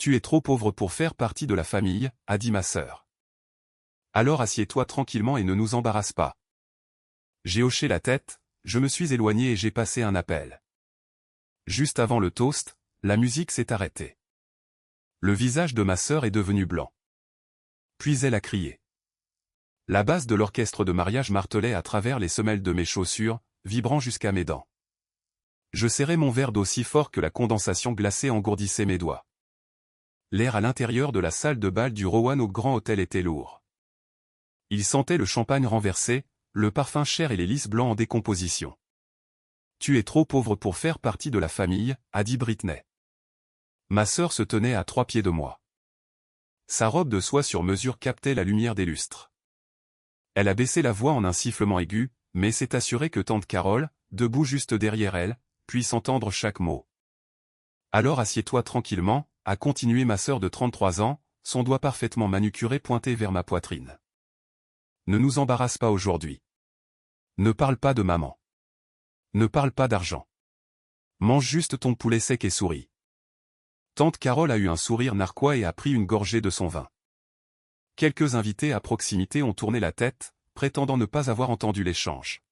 Tu es trop pauvre pour faire partie de la famille, a dit ma sœur. Alors assieds-toi tranquillement et ne nous embarrasse pas. J'ai hoché la tête, je me suis éloigné et j'ai passé un appel. Juste avant le toast, la musique s'est arrêtée. Le visage de ma sœur est devenu blanc. Puis elle a crié. La basse de l'orchestre de mariage martelait à travers les semelles de mes chaussures, vibrant jusqu'à mes dents. Je serrais mon verre d'eau si fort que la condensation glacée engourdissait mes doigts. L'air à l'intérieur de la salle de bal du Roanoke Grand Hotel était lourd. Il sentait le champagne renversé, le parfum cher et les lys blancs en décomposition. Tu es trop pauvre pour faire partie de la famille, a dit Britney. Ma sœur se tenait à 3 pieds de moi. Sa robe de soie sur mesure captait la lumière des lustres. Elle a baissé la voix en un sifflement aigu, mais s'est assurée que tante Carole, debout juste derrière elle, puisse entendre chaque mot. Alors assieds-toi tranquillement, a continué ma sœur de 33 ans, son doigt parfaitement manucuré pointé vers ma poitrine. Ne nous embarrasse pas aujourd'hui. Ne parle pas de maman. Ne parle pas d'argent. Mange juste ton poulet sec et souris. Tante Carole a eu un sourire narquois et a pris une gorgée de son vin. Quelques invités à proximité ont tourné la tête, prétendant ne pas avoir entendu l'échange.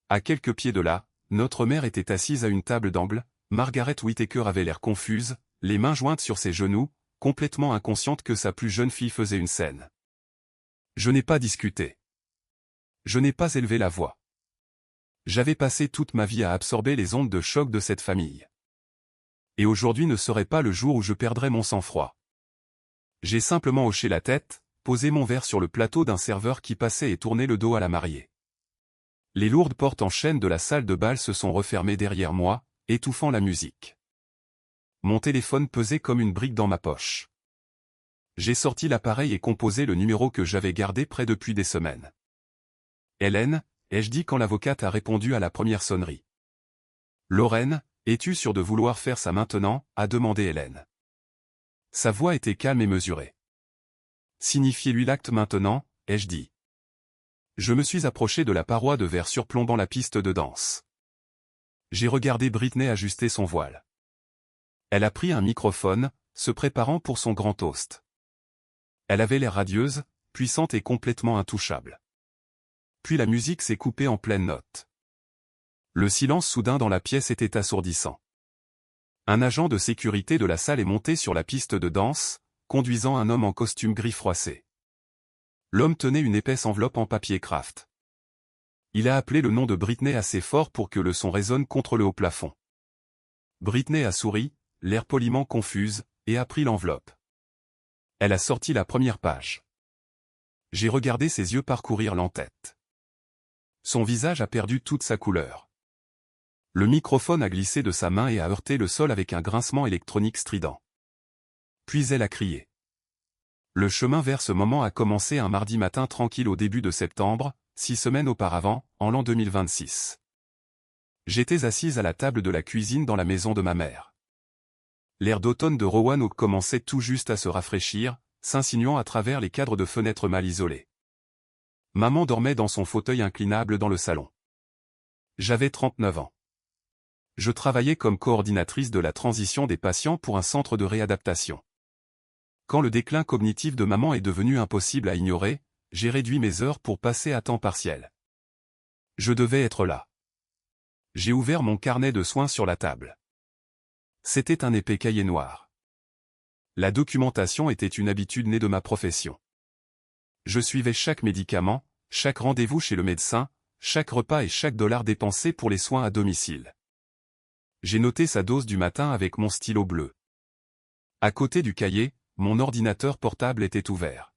À quelques pieds de là, notre mère était assise à une table d'angle, Margaret Whittaker avait l'air confuse, les mains jointes sur ses genoux, complètement inconsciente que sa plus jeune fille faisait une scène. Je n'ai pas discuté. Je n'ai pas élevé la voix. J'avais passé toute ma vie à absorber les ondes de choc de cette famille. Et aujourd'hui ne serait pas le jour où je perdrais mon sang-froid. J'ai simplement hoché la tête, posé mon verre sur le plateau d'un serveur qui passait et tourné le dos à la mariée. Les lourdes portes en chêne de la salle de bal se sont refermées derrière moi, étouffant la musique. Mon téléphone pesait comme une brique dans ma poche. J'ai sorti l'appareil et composé le numéro que j'avais gardé près depuis des semaines. Hélène, ai-je dit quand l'avocate a répondu à la première sonnerie. Lorraine, es-tu sûre de vouloir faire ça maintenant, a demandé Hélène. Sa voix était calme et mesurée. Signifiez-lui l'acte maintenant, ai-je dit. Je me suis approché de la paroi de verre surplombant la piste de danse. J'ai regardé Britney ajuster son voile. Elle a pris un microphone, se préparant pour son grand toast. Elle avait l'air radieuse, puissante et complètement intouchable. Puis la musique s'est coupée en pleine note. Le silence soudain dans la pièce était assourdissant. Un agent de sécurité de la salle est monté sur la piste de danse, conduisant un homme en costume gris froissé. L'homme tenait une épaisse enveloppe en papier craft. Il a appelé le nom de Britney assez fort pour que le son résonne contre le haut plafond. Britney a souri, l'air poliment confuse, et a pris l'enveloppe. Elle a sorti la première page. J'ai regardé ses yeux parcourir l'entête. Son visage a perdu toute sa couleur. Le microphone a glissé de sa main et a heurté le sol avec un grincement électronique strident. Puis elle a crié. Le chemin vers ce moment a commencé un mardi matin tranquille au début de septembre, 6 semaines auparavant, en l'an 2026. J'étais assise à la table de la cuisine dans la maison de ma mère. L'air d'automne de Roanoke commençait tout juste à se rafraîchir, s'insinuant à travers les cadres de fenêtres mal isolés. Maman dormait dans son fauteuil inclinable dans le salon. J'avais 39 ans. Je travaillais comme coordinatrice de la transition des patients pour un centre de réadaptation. Quand le déclin cognitif de maman est devenu impossible à ignorer, j'ai réduit mes heures pour passer à temps partiel. Je devais être là. J'ai ouvert mon carnet de soins sur la table. C'était un épais cahier noir. La documentation était une habitude née de ma profession. Je suivais chaque médicament, chaque rendez-vous chez le médecin, chaque repas et chaque dollar dépensé pour les soins à domicile. J'ai noté sa dose du matin avec mon stylo bleu. À côté du cahier, mon ordinateur portable était ouvert.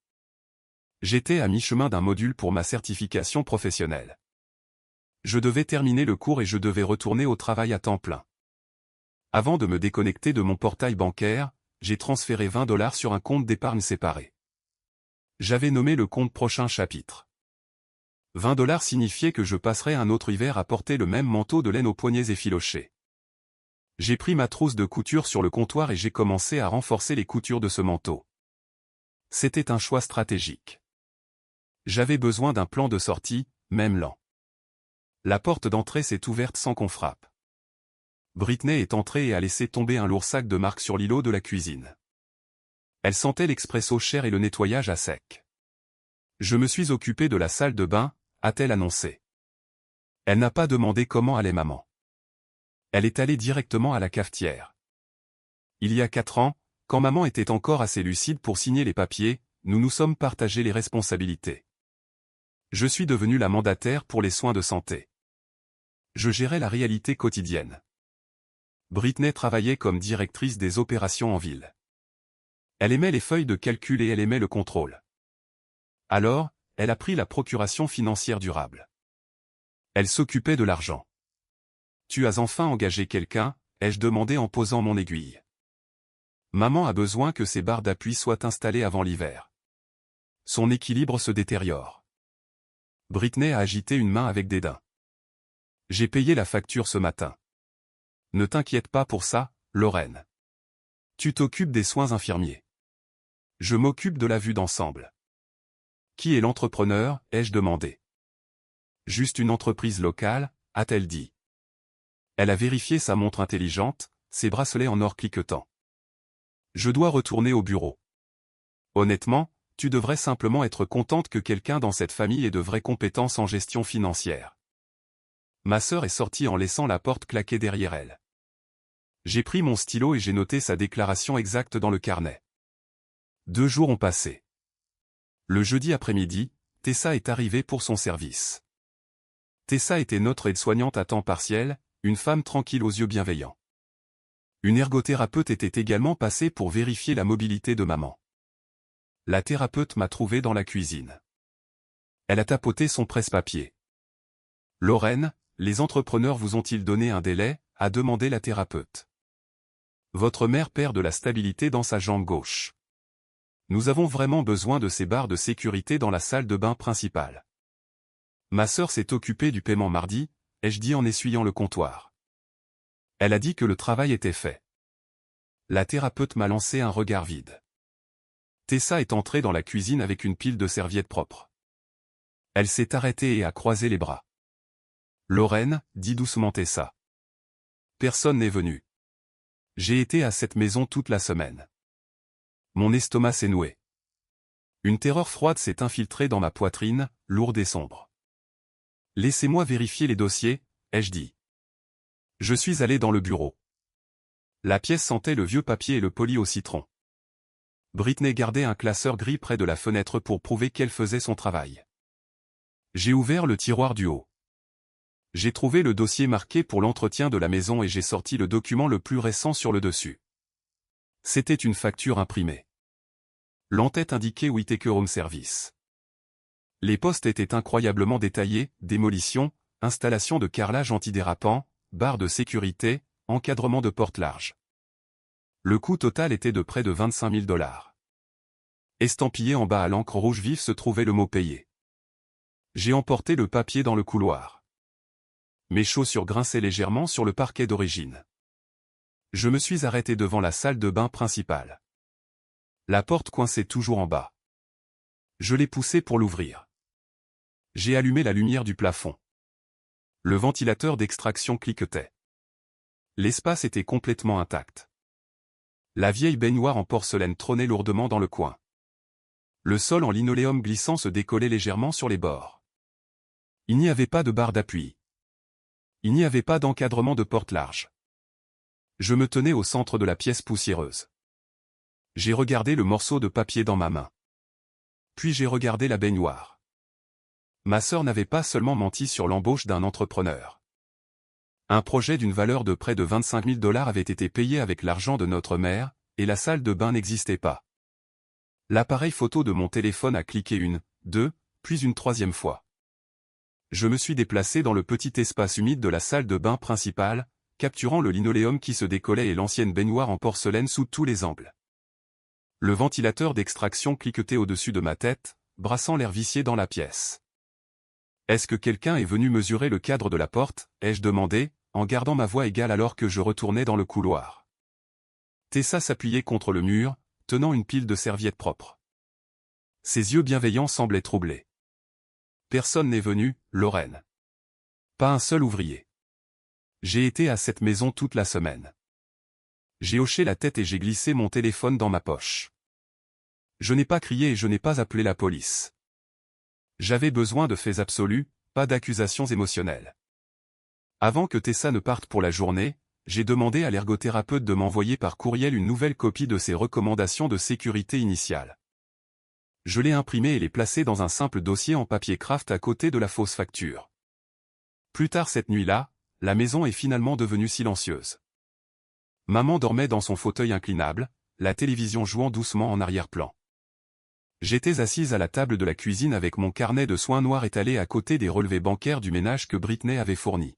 J'étais à mi-chemin d'un module pour ma certification professionnelle. Je devais terminer le cours et je devais retourner au travail à temps plein. Avant de me déconnecter de mon portail bancaire, j'ai transféré $20 sur un compte d'épargne séparé. J'avais nommé le compte prochain chapitre. $20 signifiait que je passerais un autre hiver à porter le même manteau de laine aux poignets effilochés. J'ai pris ma trousse de couture sur le comptoir et j'ai commencé à renforcer les coutures de ce manteau. C'était un choix stratégique. J'avais besoin d'un plan de sortie, même lent. La porte d'entrée s'est ouverte sans qu'on frappe. Britney est entrée et a laissé tomber un lourd sac de marque sur l'îlot de la cuisine. Elle sentait l'expresso cher et le nettoyage à sec. Je me suis occupé de la salle de bain, a-t-elle annoncé. Elle n'a pas demandé comment allait maman. Elle est allée directement à la cafetière. Il y a 4 ans, quand maman était encore assez lucide pour signer les papiers, nous nous sommes partagés les responsabilités. Je suis devenu la mandataire pour les soins de santé. Je gérais la réalité quotidienne. Britney travaillait comme directrice des opérations en ville. Elle aimait les feuilles de calcul et elle aimait le contrôle. Alors, elle a pris la procuration financière durable. Elle s'occupait de l'argent. Tu as enfin engagé quelqu'un, ai-je demandé en posant mon aiguille. Maman a besoin que ses barres d'appui soient installées avant l'hiver. Son équilibre se détériore. Britney a agité une main avec dédain. J'ai payé la facture ce matin. Ne t'inquiète pas pour ça, Lorraine. Tu t'occupes des soins infirmiers. Je m'occupe de la vue d'ensemble. Qui est l'entrepreneur, ai-je demandé. Juste une entreprise locale, a-t-elle dit. Elle a vérifié sa montre intelligente, ses bracelets en or cliquetants. Je dois retourner au bureau. Honnêtement, tu devrais simplement être contente que quelqu'un dans cette famille ait de vraies compétences en gestion financière. Ma sœur est sortie en laissant la porte claquer derrière elle. J'ai pris mon stylo et j'ai noté sa déclaration exacte dans le carnet. 2 jours ont passé. Le jeudi après-midi, Tessa est arrivée pour son service. Tessa était notre aide-soignante à temps partiel, une femme tranquille aux yeux bienveillants. Une ergothérapeute était également passée pour vérifier la mobilité de maman. La thérapeute m'a trouvé dans la cuisine. Elle a tapoté son presse-papier. Lorraine, les entrepreneurs vous ont-ils donné un délai, a demandé la thérapeute. Votre mère perd de la stabilité dans sa jambe gauche. Nous avons vraiment besoin de ces barres de sécurité dans la salle de bain principale. Ma sœur s'est occupée du paiement mardi, ai-je dit en essuyant le comptoir. Elle a dit que le travail était fait. La thérapeute m'a lancé un regard vide. Tessa est entrée dans la cuisine avec une pile de serviettes propres. Elle s'est arrêtée et a croisé les bras. Lorraine, dit doucement Tessa. Personne n'est venu. J'ai été à cette maison toute la semaine. Mon estomac s'est noué. Une terreur froide s'est infiltrée dans ma poitrine, lourde et sombre. Laissez-moi vérifier les dossiers, ai-je dit. Je suis allé dans le bureau. La pièce sentait le vieux papier et le poli au citron. Britney gardait un classeur gris près de la fenêtre pour prouver qu'elle faisait son travail. J'ai ouvert le tiroir du haut. J'ai trouvé le dossier marqué pour l'entretien de la maison et j'ai sorti le document le plus récent sur le dessus. C'était une facture imprimée. L'entête indiquait Whittaker Home Service. Les postes étaient incroyablement détaillés, démolition, installation de carrelage antidérapant, barre de sécurité, encadrement de porte large. Le coût total était de près de 25 000 $. Estampillé en bas à l'encre rouge vif se trouvait le mot payé. J'ai emporté le papier dans le couloir. Mes chaussures grinçaient légèrement sur le parquet d'origine. Je me suis arrêté devant la salle de bain principale. La porte coinçait toujours en bas. Je l'ai poussée pour l'ouvrir. J'ai allumé la lumière du plafond. Le ventilateur d'extraction cliquetait. L'espace était complètement intact. La vieille baignoire en porcelaine trônait lourdement dans le coin. Le sol en linoléum glissant se décollait légèrement sur les bords. Il n'y avait pas de barre d'appui. Il n'y avait pas d'encadrement de porte large. Je me tenais au centre de la pièce poussiéreuse. J'ai regardé le morceau de papier dans ma main. Puis j'ai regardé la baignoire. Ma sœur n'avait pas seulement menti sur l'embauche d'un entrepreneur. Un projet d'une valeur de près de 25 000 $ avait été payé avec l'argent de notre mère, et la salle de bain n'existait pas. L'appareil photo de mon téléphone a cliqué 1, 2, puis une 3e fois. Je me suis déplacé dans le petit espace humide de la salle de bain principale, capturant le linoléum qui se décollait et l'ancienne baignoire en porcelaine sous tous les angles. Le ventilateur d'extraction cliquetait au-dessus de ma tête, brassant l'air vicié dans la pièce. Est-ce que quelqu'un est venu mesurer le cadre de la porte, ai-je demandé, en gardant ma voix égale alors que je retournais dans le couloir. Tessa s'appuyait contre le mur, tenant une pile de serviettes propres. Ses yeux bienveillants semblaient troublés. Personne n'est venu, Lorraine. Pas un seul ouvrier. J'ai été à cette maison toute la semaine. J'ai hoché la tête et j'ai glissé mon téléphone dans ma poche. Je n'ai pas crié et je n'ai pas appelé la police. J'avais besoin de faits absolus, pas d'accusations émotionnelles. Avant que Tessa ne parte pour la journée, j'ai demandé à l'ergothérapeute de m'envoyer par courriel une nouvelle copie de ses recommandations de sécurité initiale. Je l'ai imprimée et l'ai placée dans un simple dossier en papier craft à côté de la fausse facture. Plus tard cette nuit-là, la maison est finalement devenue silencieuse. Maman dormait dans son fauteuil inclinable, la télévision jouant doucement en arrière-plan. J'étais assise à la table de la cuisine avec mon carnet de soins noirs étalé à côté des relevés bancaires du ménage que Britney avait fournis.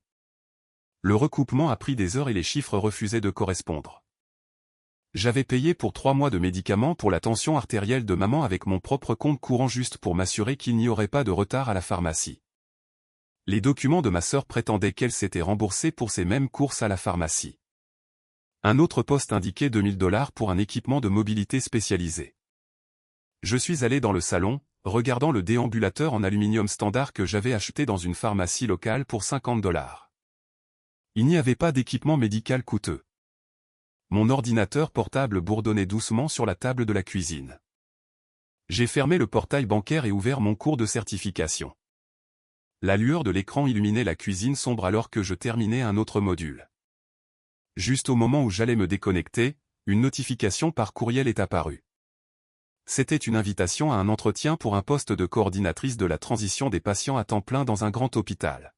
Le recoupement a pris des heures et les chiffres refusaient de correspondre. J'avais payé pour 3 mois de médicaments pour la tension artérielle de maman avec mon propre compte courant juste pour m'assurer qu'il n'y aurait pas de retard à la pharmacie. Les documents de ma sœur prétendaient qu'elle s'était remboursée pour ces mêmes courses à la pharmacie. Un autre poste indiquait $2000 pour un équipement de mobilité spécialisé. Je suis allé dans le salon, regardant le déambulateur en aluminium standard que j'avais acheté dans une pharmacie locale pour $50. Il n'y avait pas d'équipement médical coûteux. Mon ordinateur portable bourdonnait doucement sur la table de la cuisine. J'ai fermé le portail bancaire et ouvert mon cours de certification. La lueur de l'écran illuminait la cuisine sombre alors que je terminais un autre module. Juste au moment où j'allais me déconnecter, une notification par courriel est apparue. C'était une invitation à un entretien pour un poste de coordinatrice de la transition des patients à temps plein dans un grand hôpital.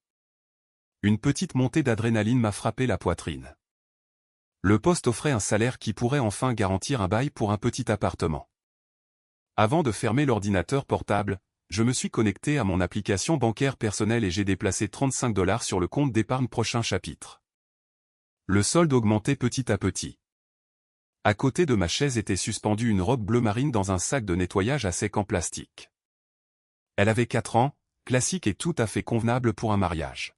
Une petite montée d'adrénaline m'a frappé la poitrine. Le poste offrait un salaire qui pourrait enfin garantir un bail pour un petit appartement. Avant de fermer l'ordinateur portable, je me suis connecté à mon application bancaire personnelle et j'ai déplacé $35 sur le compte d'épargne prochain chapitre. Le solde augmentait petit à petit. À côté de ma chaise était suspendue une robe bleu marine dans un sac de nettoyage à sec en plastique. Elle avait 4 ans, classique et tout à fait convenable pour un mariage.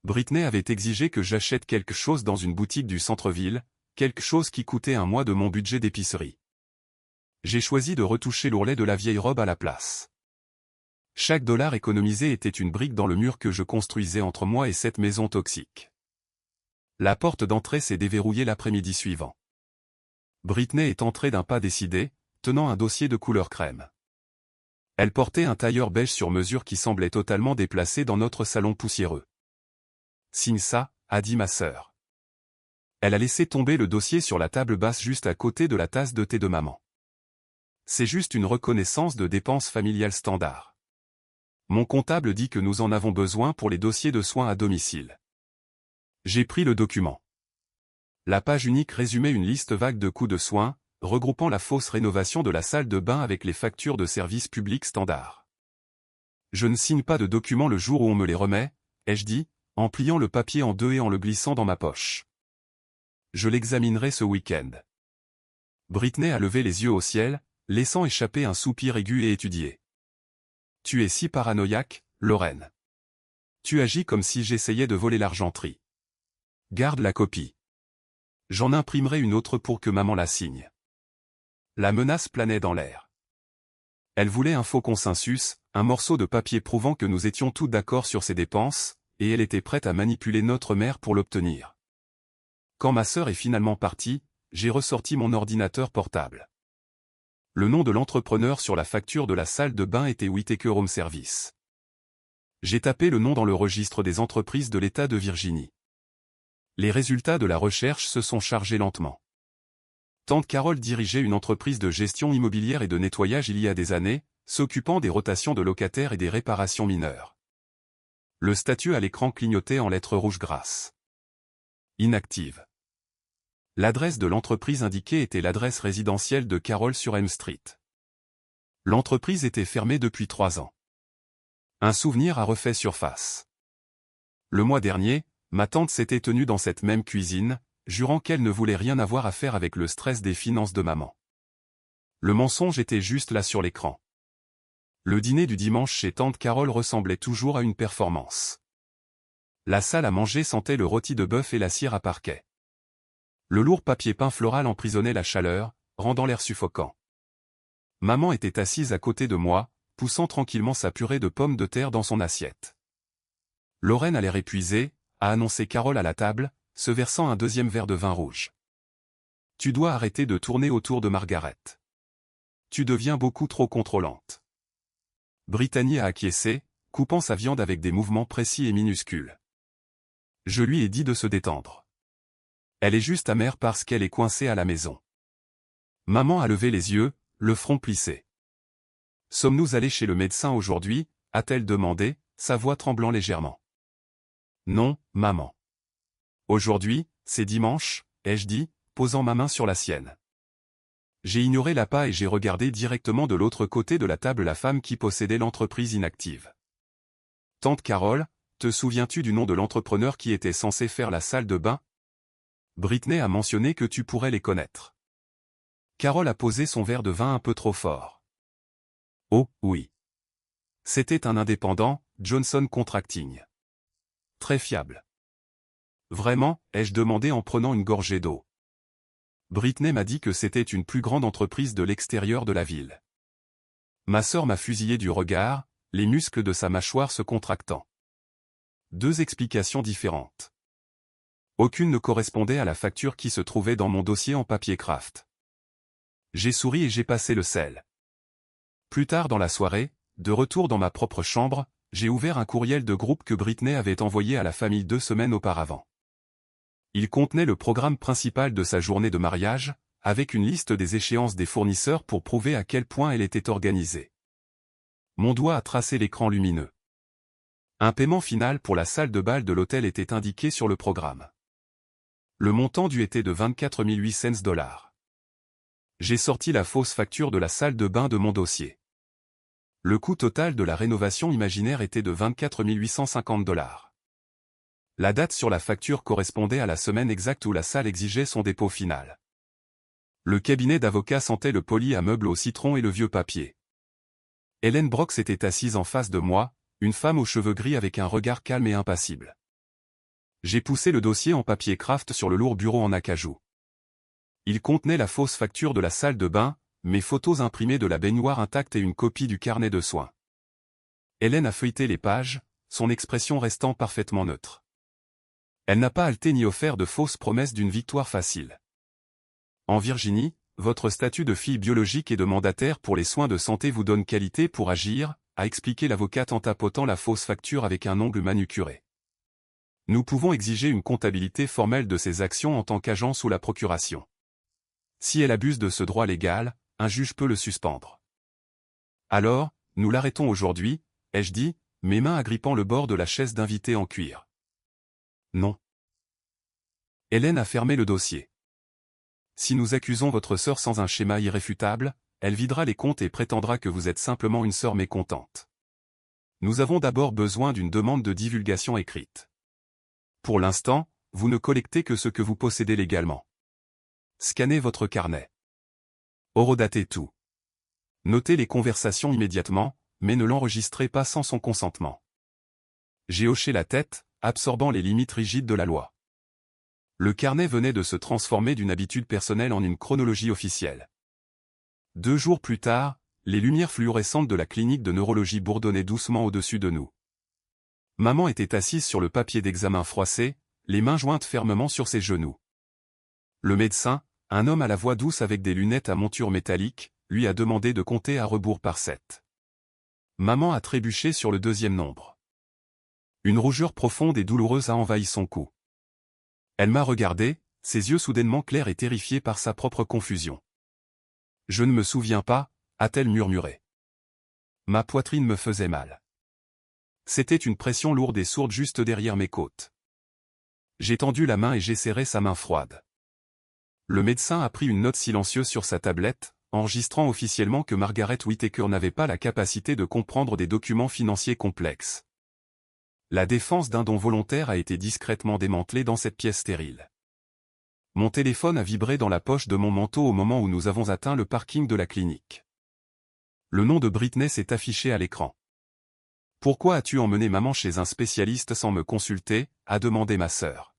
Britney avait exigé que j'achète quelque chose dans une boutique du centre-ville, quelque chose qui coûtait un mois de mon budget d'épicerie. J'ai choisi de retoucher l'ourlet de la vieille robe à la place. Chaque dollar économisé était une brique dans le mur que je construisais entre moi et cette maison toxique. La porte d'entrée s'est déverrouillée l'après-midi suivant. Britney est entrée d'un pas décidé, tenant un dossier de couleur crème. Elle portait un tailleur beige sur mesure qui semblait totalement déplacé dans notre salon poussiéreux. « Signe ça », a dit ma sœur. Elle a laissé tomber le dossier sur la table basse juste à côté de la tasse de thé de maman. C'est juste une reconnaissance de dépenses familiales standard. Mon comptable dit que nous en avons besoin pour les dossiers de soins à domicile. J'ai pris le document. La page unique résumait une liste vague de coûts de soins, regroupant la fausse rénovation de la salle de bain avec les factures de services publics standard. Je ne signe pas de document le jour où on me les remet, ai-je dit, en pliant le papier en deux et en le glissant dans ma poche. Je l'examinerai ce week-end. Britney a levé les yeux au ciel, laissant échapper un soupir aigu et étudié. Tu es si paranoïaque, Lorraine. Tu agis comme si j'essayais de voler l'argenterie. Garde la copie. J'en imprimerai une autre pour que maman la signe. La menace planait dans l'air. Elle voulait un faux consensus, un morceau de papier prouvant que nous étions tous d'accord sur ses dépenses, et elle était prête à manipuler notre mère pour l'obtenir. Quand ma sœur est finalement partie, j'ai ressorti mon ordinateur portable. Le nom de l'entrepreneur sur la facture de la salle de bain était Whittaker Home Service. J'ai tapé le nom dans le registre des entreprises de l'État de Virginie. Les résultats de la recherche se sont chargés lentement. Tante Carole dirigeait une entreprise de gestion immobilière et de nettoyage il y a des années, s'occupant des rotations de locataires et des réparations mineures. Le statut à l'écran clignotait en lettres rouges grasses. Inactive. L'adresse de l'entreprise indiquée était l'adresse résidentielle de Carole sur Elm Street. L'entreprise était fermée depuis 3 ans. Un souvenir a refait surface. Le mois dernier, ma tante s'était tenue dans cette même cuisine, jurant qu'elle ne voulait rien avoir à faire avec le stress des finances de maman. Le mensonge était juste là sur l'écran. Le dîner du dimanche chez tante Carole ressemblait toujours à une performance. La salle à manger sentait le rôti de bœuf et la cire à parquet. Le lourd papier peint floral emprisonnait la chaleur, rendant l'air suffocant. Maman était assise à côté de moi, poussant tranquillement sa purée de pommes de terre dans son assiette. Lorraine a l'air épuisée, a annoncé Carole à la table, se versant un deuxième verre de vin rouge. Tu dois arrêter de tourner autour de Margaret. tu deviens beaucoup trop contrôlante. Brittany a acquiescé, coupant sa viande avec des mouvements précis et minuscules. Je lui ai dit de se détendre. Elle est juste amère parce qu'elle est coincée à la maison. Maman a levé les yeux, le front plissé. Sommes-nous allés chez le médecin aujourd'hui, a-t-elle demandé, sa voix tremblant légèrement. Non, maman. Aujourd'hui, c'est dimanche, ai-je dit, posant ma main sur la sienne. J'ai ignoré l'appât et j'ai regardé directement de l'autre côté de la table la femme qui possédait l'entreprise inactive. Tante Carole, te souviens-tu du nom de l'entrepreneur qui était censé faire la salle de bain? Brittany a mentionné que tu pourrais les connaître. Carole a posé son verre de vin un peu trop fort. Oh, oui. C'était un indépendant, Johnson Contracting. Très fiable. Vraiment, ai-je demandé en prenant une gorgée d'eau. Brittany m'a dit que c'était une plus grande entreprise de l'extérieur de la ville. Ma sœur m'a fusillé du regard, les muscles de sa mâchoire se contractant. Deux explications différentes. Aucune ne correspondait à la facture qui se trouvait dans mon dossier en papier craft. J'ai souri et j'ai passé le sel. Plus tard dans la soirée, de retour dans ma propre chambre, j'ai ouvert un courriel de groupe que Brittany avait envoyé à la famille 2 semaines auparavant. Il contenait le programme principal de sa journée de mariage, avec une liste des échéances des fournisseurs pour prouver à quel point elle était organisée. Mon doigt a tracé l'écran lumineux. Un paiement final pour la salle de bal de l'hôtel était indiqué sur le programme. Le montant dû était de 24 800 $. J'ai sorti la fausse facture de la salle de bain de mon dossier. Le coût total de la rénovation imaginaire était de 24 850 $. La date sur la facture correspondait à la semaine exacte où la salle exigeait son dépôt final. Le cabinet d'avocat sentait le poli à meubles au citron et le vieux papier. Hélène Brox était assise en face de moi, une femme aux cheveux gris avec un regard calme et impassible. J'ai poussé le dossier en papier craft sur le lourd bureau en acajou. Il contenait la fausse facture de la salle de bain, mes photos imprimées de la baignoire intacte et une copie du carnet de soins. Hélène a feuilleté les pages, son expression restant parfaitement neutre. Elle n'a pas halté ni offert de fausses promesses d'une victoire facile. En Virginie, votre statut de fille biologique et de mandataire pour les soins de santé vous donne qualité pour agir, a expliqué l'avocate en tapotant la fausse facture avec un ongle manucuré. Nous pouvons exiger une comptabilité formelle de ces actions en tant qu'agent sous la procuration. Si elle abuse de ce droit légal, un juge peut le suspendre. Alors, nous l'arrêtons aujourd'hui, ai-je dit, mes mains agrippant le bord de la chaise d'invité en cuir. Non. Hélène a fermé le dossier. Si nous accusons votre sœur sans un schéma irréfutable, elle videra les comptes et prétendra que vous êtes simplement une sœur mécontente. Nous avons d'abord besoin d'une demande de divulgation écrite. Pour l'instant, vous ne collectez que ce que vous possédez légalement. Scannez votre carnet. Horodatez tout. Notez les conversations immédiatement, mais ne l'enregistrez pas sans son consentement. J'ai hoché la tête, absorbant les limites rigides de la loi. Le carnet venait de se transformer d'une habitude personnelle en une chronologie officielle. 2 jours plus tard, les lumières fluorescentes de la clinique de neurologie bourdonnaient doucement au-dessus de nous. Maman était assise sur le papier d'examen froissé, les mains jointes fermement sur ses genoux. Le médecin, un homme à la voix douce avec des lunettes à monture métallique, lui a demandé de compter à rebours par 7. Maman a trébuché sur le 2e nombre. Une rougeur profonde et douloureuse a envahi son cou. Elle m'a regardé, ses yeux soudainement clairs et terrifiés par sa propre confusion. « Je ne me souviens pas », a-t-elle murmuré. Ma poitrine me faisait mal. C'était une pression lourde et sourde juste derrière mes côtes. J'ai tendu la main et j'ai serré sa main froide. Le médecin a pris une note silencieuse sur sa tablette, enregistrant officiellement que Margaret Whittaker n'avait pas la capacité de comprendre des documents financiers complexes. La défense d'un don volontaire a été discrètement démantelée dans cette pièce stérile. Mon téléphone a vibré dans la poche de mon manteau au moment où nous avons atteint le parking de la clinique. Le nom de Brittany s'est affiché à l'écran. « Pourquoi as-tu emmené maman chez un spécialiste sans me consulter ?» a demandé ma sœur.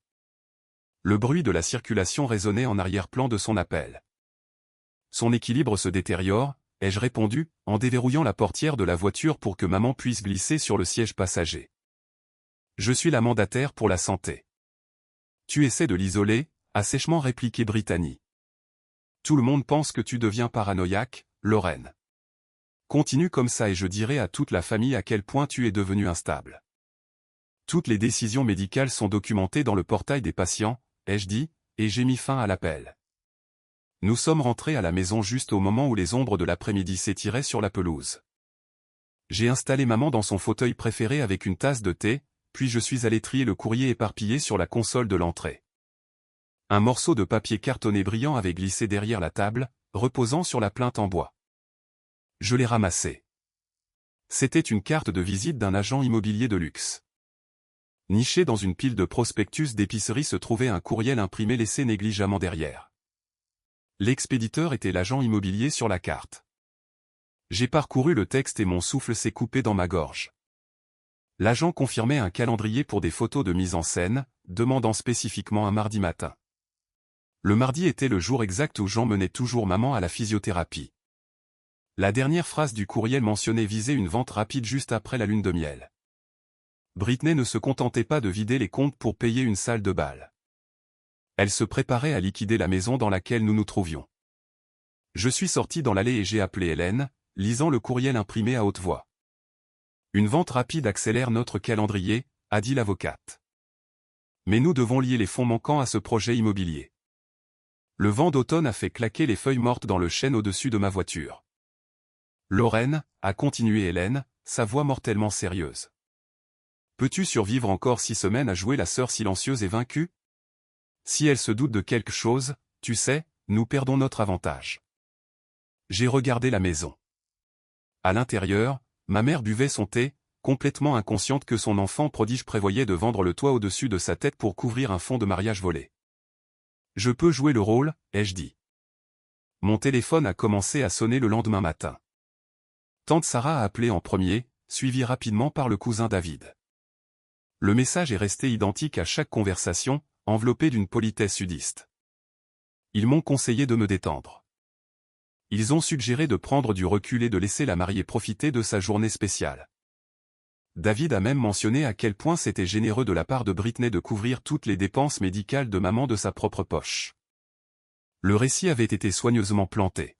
Le bruit de la circulation résonnait en arrière-plan de son appel. Son équilibre se détériore, ai-je répondu, en déverrouillant la portière de la voiture pour que maman puisse glisser sur le siège passager. Je suis la mandataire pour la santé. Tu essaies de l'isoler, a sèchement répliqué Brittany. Tout le monde pense que tu deviens paranoïaque, Lorraine. Continue comme ça et je dirai à toute la famille à quel point tu es devenue instable. Toutes les décisions médicales sont documentées dans le portail des patients, ai-je dit, et j'ai mis fin à l'appel. Nous sommes rentrés à la maison juste au moment où les ombres de l'après-midi s'étiraient sur la pelouse. J'ai installé maman dans son fauteuil préféré avec une tasse de thé, puis je suis allé trier le courrier éparpillé sur la console de l'entrée. Un morceau de papier cartonné brillant avait glissé derrière la table, reposant sur la plinthe en bois. Je l'ai ramassé. C'était une carte de visite d'un agent immobilier de luxe. Niché dans une pile de prospectus d'épicerie se trouvait un courriel imprimé laissé négligemment derrière. L'expéditeur était l'agent immobilier sur la carte. J'ai parcouru le texte et mon souffle s'est coupé dans ma gorge. L'agent confirmait un calendrier pour des photos de mise en scène, demandant spécifiquement un mardi matin. Le mardi était le jour exact où j'emmenais toujours maman à la physiothérapie. La dernière phrase du courriel mentionnait viser une vente rapide juste après la lune de miel. Britney ne se contentait pas de vider les comptes pour payer une salle de bal. Elle se préparait à liquider la maison dans laquelle nous nous trouvions. Je suis sorti dans l'allée et j'ai appelé Hélène, lisant le courriel imprimé à haute voix. Une vente rapide accélère notre calendrier, a dit l'avocate. Mais nous devons lier les fonds manquants à ce projet immobilier. Le vent d'automne a fait claquer les feuilles mortes dans le chêne au-dessus de ma voiture. Lorraine, a continué Hélène, sa voix mortellement sérieuse. Peux-tu survivre encore 6 semaines à jouer la sœur silencieuse et vaincue? Si elle se doute de quelque chose, tu sais, nous perdons notre avantage. J'ai regardé la maison. À l'intérieur, ma mère buvait son thé, complètement inconsciente que son enfant prodige prévoyait de vendre le toit au-dessus de sa tête pour couvrir un fonds de mariage volé. Je peux jouer le rôle, ai-je dit. Mon téléphone a commencé à sonner le lendemain matin. Tante Sarah a appelé en premier, suivi rapidement par le cousin David. Le message est resté identique à chaque conversation, enveloppé d'une politesse sudiste. Ils m'ont conseillé de me détendre. Ils ont suggéré de prendre du recul et de laisser la mariée profiter de sa journée spéciale. David a même mentionné à quel point c'était généreux de la part de Britney de couvrir toutes les dépenses médicales de maman de sa propre poche. Le récit avait été soigneusement planté.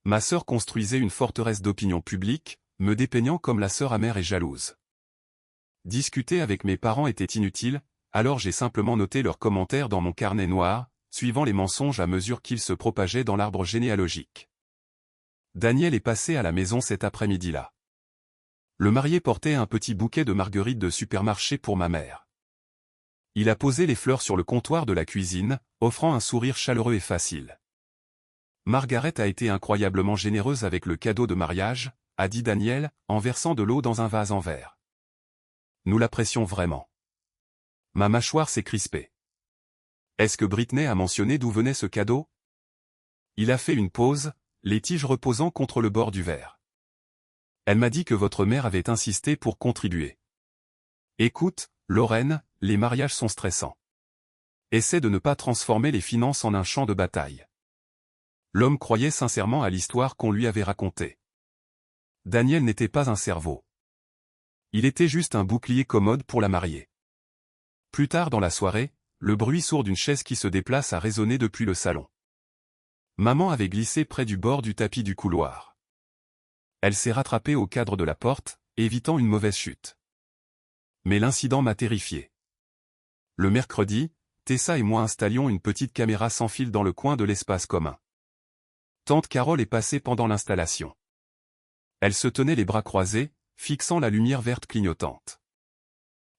Ma sœur construisait une forteresse d'opinion publique, me dépeignant comme la sœur amère et jalouse. Discuter avec mes parents était inutile, alors j'ai simplement noté leurs commentaires dans mon carnet noir, suivant les mensonges à mesure qu'ils se propageaient dans l'arbre généalogique. Daniel est passé à la maison cet après-midi-là. Le marié portait un petit bouquet de marguerites de supermarché pour ma mère. Il a posé les fleurs sur le comptoir de la cuisine, offrant un sourire chaleureux et facile. Margaret a été incroyablement généreuse avec le cadeau de mariage, a dit Daniel, en versant de l'eau dans un vase en verre. Nous l'apprécions vraiment. Ma mâchoire s'est crispée. Est-ce que Britney a mentionné d'où venait ce cadeau? Il a fait une pause, les tiges reposant contre le bord du verre. Elle m'a dit que votre mère avait insisté pour contribuer. Écoute, Lorraine, les mariages sont stressants. Essaie de ne pas transformer les finances en un champ de bataille. L'homme croyait sincèrement à l'histoire qu'on lui avait racontée. Daniel n'était pas un cerveau. Il était juste un bouclier commode pour la mariée. Plus tard dans la soirée, le bruit sourd d'une chaise qui se déplace a résonné depuis le salon. Maman avait glissé près du bord du tapis du couloir. Elle s'est rattrapée au cadre de la porte, évitant une mauvaise chute. Mais l'incident m'a terrifié. Le mercredi, Tessa et moi installions une petite caméra sans fil dans le coin de l'espace commun. Tante Carole est passée pendant l'installation. Elle se tenait les bras croisés, fixant la lumière verte clignotante.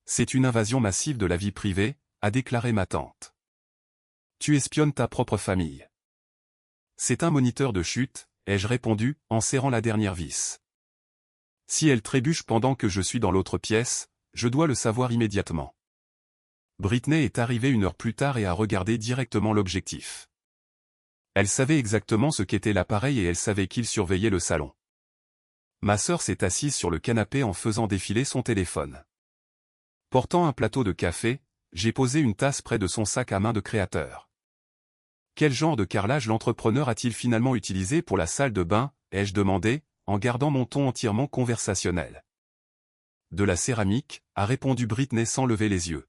C'est une invasion massive de la vie privée, a déclaré ma tante. Tu espionnes ta propre famille. C'est un moniteur de chute, ai-je répondu, en serrant la dernière vis. Si elle trébuche pendant que je suis dans l'autre pièce, je dois le savoir immédiatement. Britney est arrivée 1 heure plus tard et a regardé directement l'objectif. Elle savait exactement ce qu'était l'appareil et elle savait qu'il surveillait le salon. Ma sœur s'est assise sur le canapé en faisant défiler son téléphone. Portant un plateau de café, j'ai posé une tasse près de son sac à main de créateur. Quel genre de carrelage l'entrepreneur a-t-il finalement utilisé pour la salle de bain, ai-je demandé, en gardant mon ton entièrement conversationnel. De la céramique, a répondu Britney sans lever les yeux.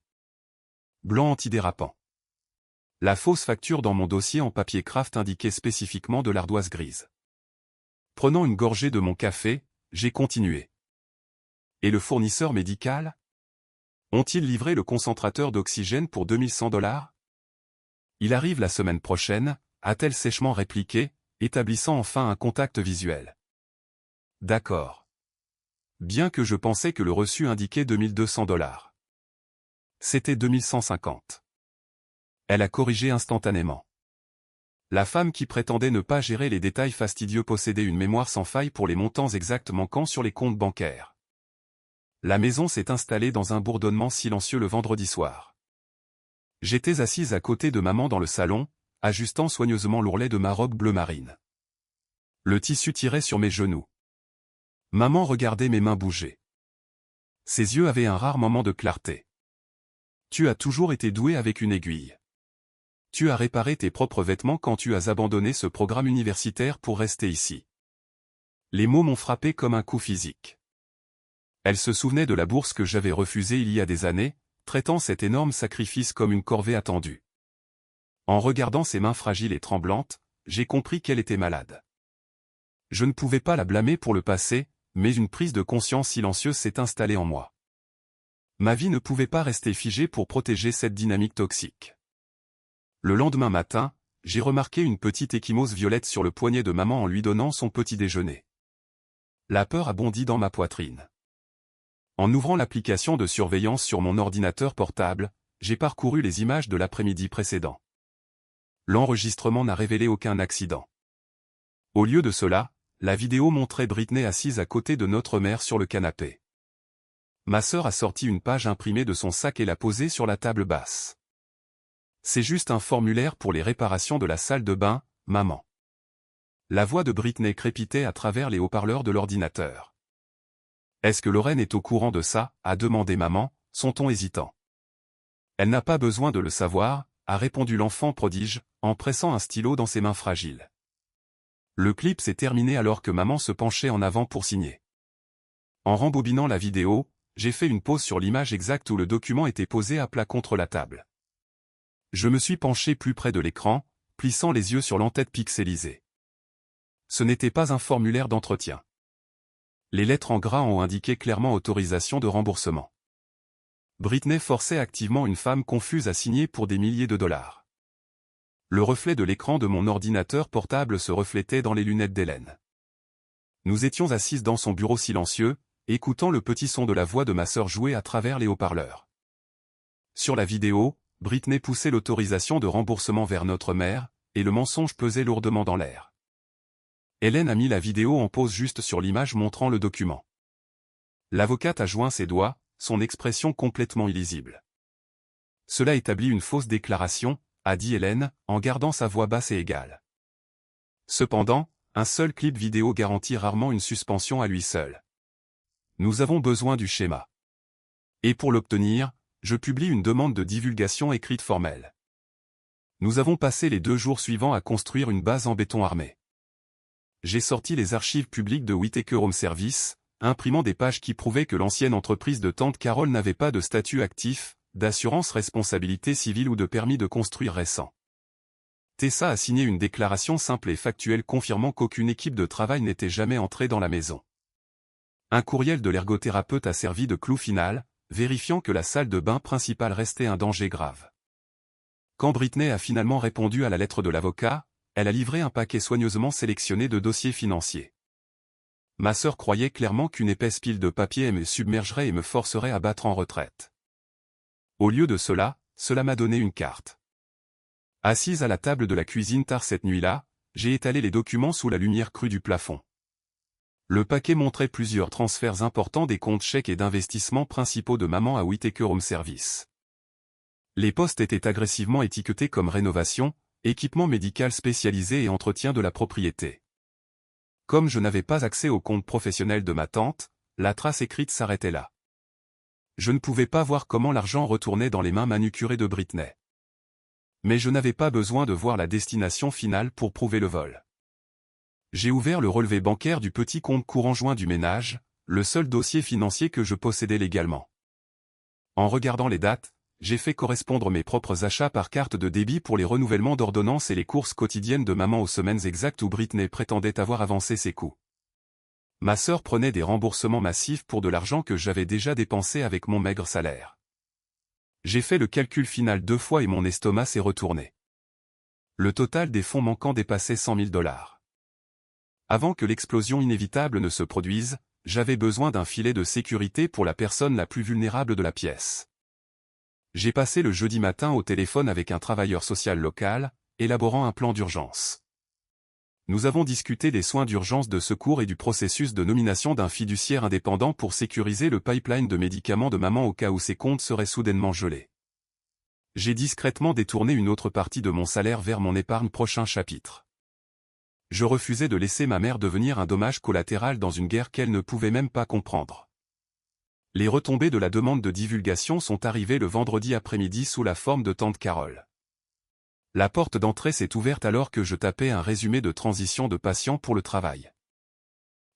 Blanc antidérapant. La fausse facture dans mon dossier en papier craft indiquait spécifiquement de l'ardoise grise. Prenant une gorgée de mon café, j'ai continué. Et le fournisseur médical? Ont-ils livré le concentrateur d'oxygène pour 2100 $? Il arrive la semaine prochaine, a-t-elle sèchement répliqué, établissant enfin un contact visuel. D'accord. Bien que je pensais que le reçu indiquait 2200 $. C'était 2150. Elle a corrigé instantanément. La femme qui prétendait ne pas gérer les détails fastidieux possédait une mémoire sans faille pour les montants exacts manquants sur les comptes bancaires. La maison s'est installée dans un bourdonnement silencieux le vendredi soir. J'étais assise à côté de maman dans le salon, ajustant soigneusement l'ourlet de ma robe bleu marine. Le tissu tirait sur mes genoux. Maman regardait mes mains bouger. Ses yeux avaient un rare moment de clarté. Tu as toujours été doué avec une aiguille. Tu as réparé tes propres vêtements quand tu as abandonné ce programme universitaire pour rester ici. Les mots m'ont frappé comme un coup physique. Elle se souvenait de la bourse que j'avais refusée il y a des années, traitant cet énorme sacrifice comme une corvée attendue. En regardant ses mains fragiles et tremblantes, j'ai compris qu'elle était malade. Je ne pouvais pas la blâmer pour le passé, mais une prise de conscience silencieuse s'est installée en moi. Ma vie ne pouvait pas rester figée pour protéger cette dynamique toxique. Le lendemain matin, j'ai remarqué une petite ecchymose violette sur le poignet de maman en lui donnant son petit déjeuner. La peur a bondi dans ma poitrine. En ouvrant l'application de surveillance sur mon ordinateur portable, j'ai parcouru les images de l'après-midi précédent. L'enregistrement n'a révélé aucun accident. Au lieu de cela, la vidéo montrait Britney assise à côté de notre mère sur le canapé. Ma sœur a sorti une page imprimée de son sac et l'a posée sur la table basse. C'est juste un formulaire pour les réparations de la salle de bain, maman. La voix de Britney crépitait à travers les haut-parleurs de l'ordinateur. Est-ce que Lorraine est au courant de ça, a demandé maman, son ton hésitant. Elle n'a pas besoin de le savoir, a répondu l'enfant prodige, en pressant un stylo dans ses mains fragiles. Le clip s'est terminé alors que maman se penchait en avant pour signer. En rembobinant la vidéo, j'ai fait une pause sur l'image exacte où le document était posé à plat contre la table. Je me suis penché plus près de l'écran, plissant les yeux sur l'entête pixelisée. Ce n'était pas un formulaire d'entretien. Les lettres en gras ont indiqué clairement autorisation de remboursement. Britney forçait activement une femme confuse à signer pour des milliers de dollars. Le reflet de l'écran de mon ordinateur portable se reflétait dans les lunettes d'Hélène. Nous étions assises dans son bureau silencieux, écoutant le petit son de la voix de ma sœur jouer à travers les haut-parleurs. Sur la vidéo, Britney poussait l'autorisation de remboursement vers notre mère, et le mensonge pesait lourdement dans l'air. Hélène a mis la vidéo en pause juste sur l'image montrant le document. L'avocate a joint ses doigts, son expression complètement illisible. Cela établit une fausse déclaration, a dit Hélène, en gardant sa voix basse et égale. Cependant, un seul clip vidéo garantit rarement une suspension à lui seul. Nous avons besoin du schéma. Et pour l'obtenir, je publie une demande de divulgation écrite formelle. Nous avons passé les 2 jours suivants à construire une base en béton armé. J'ai sorti les archives publiques de Whittaker Home Service, imprimant des pages qui prouvaient que l'ancienne entreprise de tante Carole n'avait pas de statut actif, d'assurance responsabilité civile ou de permis de construire récent. Tessa a signé une déclaration simple et factuelle confirmant qu'aucune équipe de travail n'était jamais entrée dans la maison. Un courriel de l'ergothérapeute a servi de clou final, vérifiant que la salle de bain principale restait un danger grave. Quand Britney a finalement répondu à la lettre de l'avocat, elle a livré un paquet soigneusement sélectionné de dossiers financiers. Ma sœur croyait clairement qu'une épaisse pile de papier me submergerait et me forcerait à battre en retraite. Au lieu de cela, cela m'a donné une carte. Assise à la table de la cuisine tard cette nuit-là, j'ai étalé les documents sous la lumière crue du plafond. Le paquet montrait plusieurs transferts importants des comptes chèques et d'investissements principaux de maman à Whittaker Home Service. Les postes étaient agressivement étiquetés comme rénovation, équipement médical spécialisé et entretien de la propriété. Comme je n'avais pas accès au compte professionnel de ma tante, la trace écrite s'arrêtait là. Je ne pouvais pas voir comment l'argent retournait dans les mains manucurées de Britney. Mais je n'avais pas besoin de voir la destination finale pour prouver le vol. J'ai ouvert le relevé bancaire du petit compte courant joint du ménage, le seul dossier financier que je possédais légalement. En regardant les dates, j'ai fait correspondre mes propres achats par carte de débit pour les renouvellements d'ordonnances et les courses quotidiennes de maman aux semaines exactes où Britney prétendait avoir avancé ses coûts. Ma sœur prenait des remboursements massifs pour de l'argent que j'avais déjà dépensé avec mon maigre salaire. J'ai fait le calcul final 2 fois et mon estomac s'est retourné. Le total des fonds manquants dépassait 100 000 $. Avant que l'explosion inévitable ne se produise, j'avais besoin d'un filet de sécurité pour la personne la plus vulnérable de la pièce. J'ai passé le jeudi matin au téléphone avec un travailleur social local, élaborant un plan d'urgence. Nous avons discuté des soins d'urgence de secours et du processus de nomination d'un fiduciaire indépendant pour sécuriser le pipeline de médicaments de maman au cas où ses comptes seraient soudainement gelés. J'ai discrètement détourné une autre partie de mon salaire vers mon épargne prochain chapitre. Je refusais de laisser ma mère devenir un dommage collatéral dans une guerre qu'elle ne pouvait même pas comprendre. Les retombées de la demande de divulgation sont arrivées le vendredi après-midi sous la forme de tante Carole. La porte d'entrée s'est ouverte alors que je tapais un résumé de transition de patient pour le travail.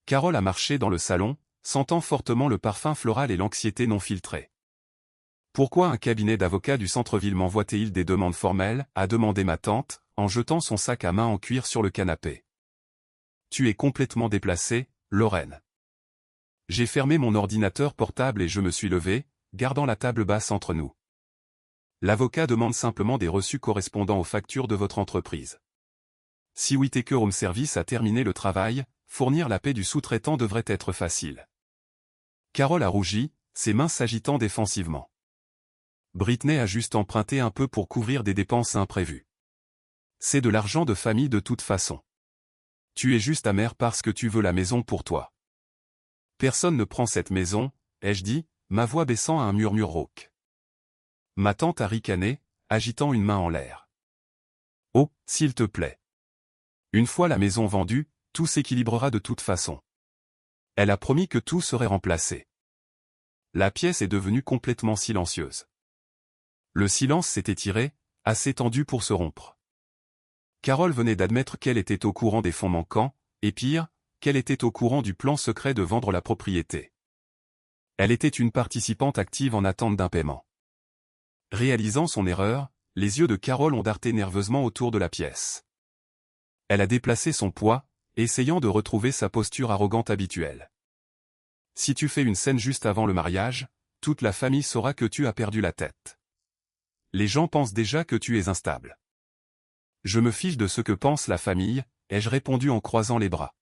Carole a marché dans le salon, sentant fortement le parfum floral et l'anxiété non filtrée. « Pourquoi un cabinet d'avocats du centre-ville m'envoie-t-il des demandes formelles ?» a demandé ma tante, en jetant son sac à main en cuir sur le canapé. « Tu es complètement déplacée, Lorraine. » J'ai fermé mon ordinateur portable et je me suis levé, gardant la table basse entre nous. L'avocat demande simplement des reçus correspondant aux factures de votre entreprise. Si Whittaker Home Service a terminé le travail, fournir la paie du sous-traitant devrait être facile. Carole a rougi, ses mains s'agitant défensivement. Britney a juste emprunté un peu pour couvrir des dépenses imprévues. C'est de l'argent de famille de toute façon. Tu es juste amère parce que tu veux la maison pour toi. Personne ne prend cette maison, ai-je dit, ma voix baissant à un murmure rauque. Ma tante a ricané, agitant une main en l'air. Oh, s'il te plaît. Une fois la maison vendue, tout s'équilibrera de toute façon. Elle a promis que tout serait remplacé. La pièce est devenue complètement silencieuse. Le silence s'est étiré, assez tendu pour se rompre. Carole venait d'admettre qu'elle était au courant des fonds manquants, et pire, qu'elle était au courant du plan secret de vendre la propriété. Elle était une participante active en attente d'un paiement. Réalisant son erreur, les yeux de Carole ont darté nerveusement autour de la pièce. Elle a déplacé son poids, essayant de retrouver sa posture arrogante habituelle. Si tu fais une scène juste avant le mariage, toute la famille saura que tu as perdu la tête. Les gens pensent déjà que tu es instable. Je me fiche de ce que pense la famille, ai-je répondu en croisant les bras.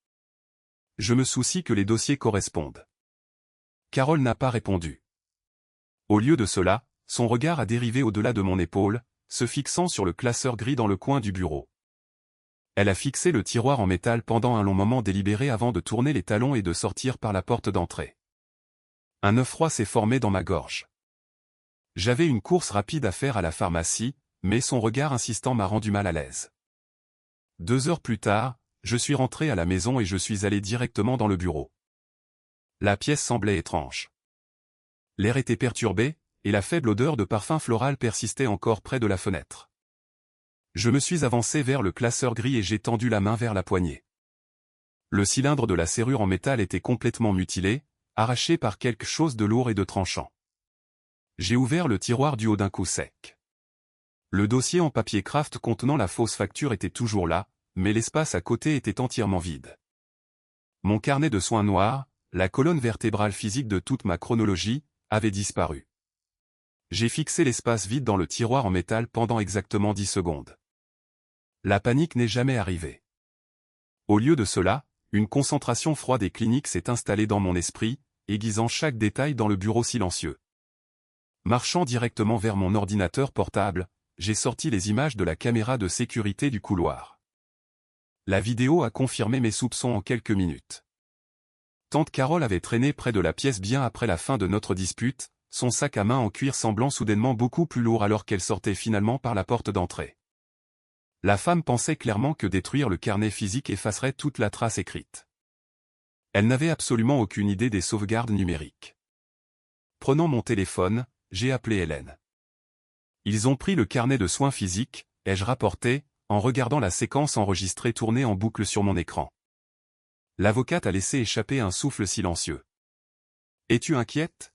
Je me soucie que les dossiers correspondent. Carole n'a pas répondu. Au lieu de cela, son regard a dérivé au-delà de mon épaule, se fixant sur le classeur gris dans le coin du bureau. Elle a fixé le tiroir en métal pendant un long moment délibéré avant de tourner les talons et de sortir par la porte d'entrée. Un œuf froid s'est formé dans ma gorge. J'avais une course rapide à faire à la pharmacie, mais son regard insistant m'a rendu mal à l'aise. 2 heures plus tard, je suis rentré à la maison et je suis allé directement dans le bureau. La pièce semblait étrange. L'air était perturbé, et la faible odeur de parfum floral persistait encore près de la fenêtre. Je me suis avancé vers le classeur gris et j'ai tendu la main vers la poignée. Le cylindre de la serrure en métal était complètement mutilé, arraché par quelque chose de lourd et de tranchant. J'ai ouvert le tiroir du haut d'un coup sec. Le dossier en papier craft contenant la fausse facture était toujours là, mais l'espace à côté était entièrement vide. Mon carnet de soins noirs, la colonne vertébrale physique de toute ma chronologie, avait disparu. J'ai fixé l'espace vide dans le tiroir en métal pendant exactement 10 secondes. La panique n'est jamais arrivée. Au lieu de cela, une concentration froide et clinique s'est installée dans mon esprit, aiguisant chaque détail dans le bureau silencieux. Marchant directement vers mon ordinateur portable, j'ai sorti les images de la caméra de sécurité du couloir. La vidéo a confirmé mes soupçons en quelques minutes. Tante Carole avait traîné près de la pièce bien après la fin de notre dispute, son sac à main en cuir semblant soudainement beaucoup plus lourd alors qu'elle sortait finalement par la porte d'entrée. La femme pensait clairement que détruire le carnet physique effacerait toute la trace écrite. Elle n'avait absolument aucune idée des sauvegardes numériques. Prenant mon téléphone, j'ai appelé Hélène. Ils ont pris le carnet de soins physiques, ai-je rapporté, en regardant la séquence enregistrée tourner en boucle sur mon écran. L'avocate a laissé échapper un souffle silencieux. « Es-tu inquiète ?»«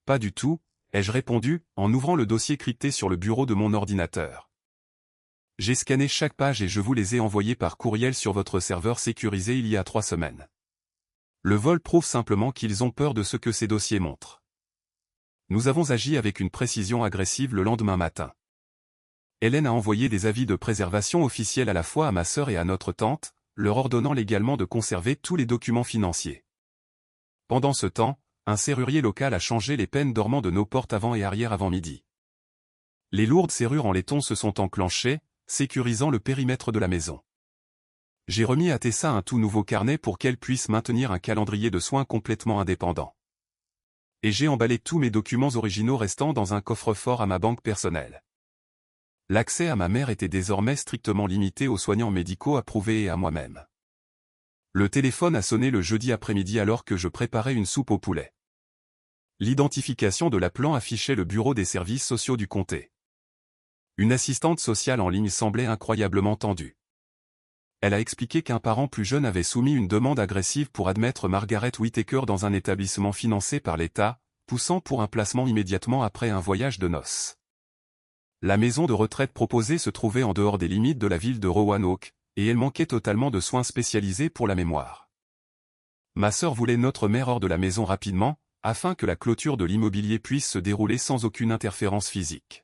Pas du tout », ai-je répondu, en ouvrant le dossier crypté sur le bureau de mon ordinateur. J'ai scanné chaque page et je vous les ai envoyées par courriel sur votre serveur sécurisé il y a 3 semaines. Le vol prouve simplement qu'ils ont peur de ce que ces dossiers montrent. Nous avons agi avec une précision agressive le lendemain matin. Hélène a envoyé des avis de préservation officiels à la fois à ma sœur et à notre tante, leur ordonnant légalement de conserver tous les documents financiers. Pendant ce temps, un serrurier local a changé les pènes dormants de nos portes avant et arrière avant midi. Les lourdes serrures en laiton se sont enclenchées, sécurisant le périmètre de la maison. J'ai remis à Tessa un tout nouveau carnet pour qu'elle puisse maintenir un calendrier de soins complètement indépendant. Et j'ai emballé tous mes documents originaux restants dans un coffre-fort à ma banque personnelle. L'accès à ma mère était désormais strictement limité aux soignants médicaux approuvés et à moi-même. Le téléphone a sonné le jeudi après-midi alors que je préparais une soupe au poulet. L'identification de l'appelant affichait le bureau des services sociaux du comté. Une assistante sociale en ligne semblait incroyablement tendue. Elle a expliqué qu'un parent plus jeune avait soumis une demande agressive pour admettre Margaret Whittaker dans un établissement financé par l'État, poussant pour un placement immédiatement après un voyage de noces. La maison de retraite proposée se trouvait en dehors des limites de la ville de Roanoke, et elle manquait totalement de soins spécialisés pour la mémoire. Ma sœur voulait notre mère hors de la maison rapidement, afin que la clôture de l'immobilier puisse se dérouler sans aucune interférence physique.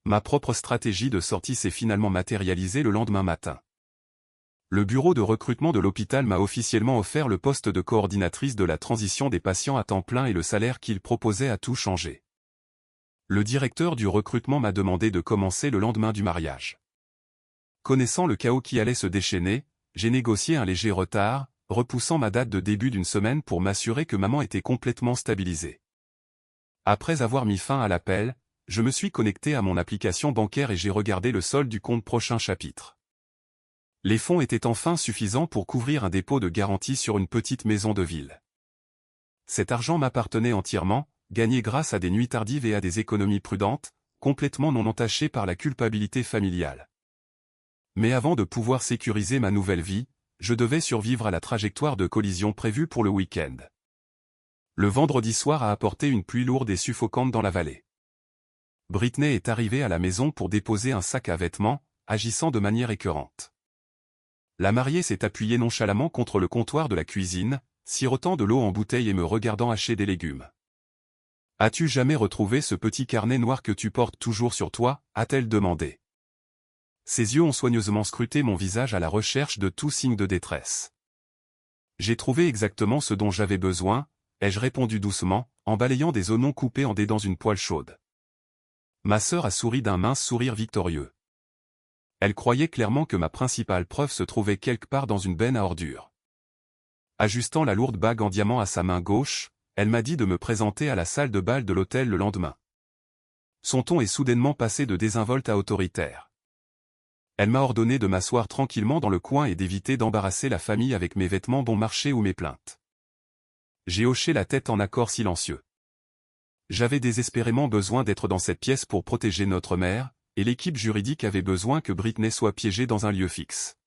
Ma propre stratégie de sortie s'est finalement matérialisée le lendemain matin. Le bureau de recrutement de l'hôpital m'a officiellement offert le poste de coordinatrice de la transition des patients à temps plein et le salaire qu'il proposait a tout changé. Le directeur du recrutement m'a demandé de commencer le lendemain du mariage. Connaissant le chaos qui allait se déchaîner, j'ai négocié un léger retard, repoussant ma date de début d'une semaine pour m'assurer que maman était complètement stabilisée. Après avoir mis fin à l'appel, je me suis connecté à mon application bancaire et j'ai regardé le solde du compte prochain chapitre. Les fonds étaient enfin suffisants pour couvrir un dépôt de garantie sur une petite maison de ville. Cet argent m'appartenait entièrement, gagné grâce à des nuits tardives et à des économies prudentes, complètement non entachées par la culpabilité familiale. Mais avant de pouvoir sécuriser ma nouvelle vie, je devais survivre à la trajectoire de collision prévue pour le week-end. Le vendredi soir a apporté une pluie lourde et suffocante dans la vallée. Britney est arrivée à la maison pour déposer un sac à vêtements, agissant de manière écœurante. La mariée s'est appuyée nonchalamment contre le comptoir de la cuisine, sirotant de l'eau en bouteille et me regardant hacher des légumes. « As-tu jamais retrouvé ce petit carnet noir que tu portes toujours sur toi ?» a-t-elle demandé. Ses yeux ont soigneusement scruté mon visage à la recherche de tout signe de détresse. « J'ai trouvé exactement ce dont j'avais besoin », ai-je répondu doucement, en balayant des oignons coupés en dés dans une poêle chaude. Ma sœur a souri d'un mince sourire victorieux. Elle croyait clairement que ma principale preuve se trouvait quelque part dans une benne à ordures. Ajustant la lourde bague en diamant à sa main gauche, elle m'a dit de me présenter à la salle de bal de l'hôtel le lendemain. Son ton est soudainement passé de désinvolte à autoritaire. Elle m'a ordonné de m'asseoir tranquillement dans le coin et d'éviter d'embarrasser la famille avec mes vêtements bon marché ou mes plaintes. J'ai hoché la tête en accord silencieux. J'avais désespérément besoin d'être dans cette pièce pour protéger notre mère, et l'équipe juridique avait besoin que Britney soit piégée dans un lieu fixe.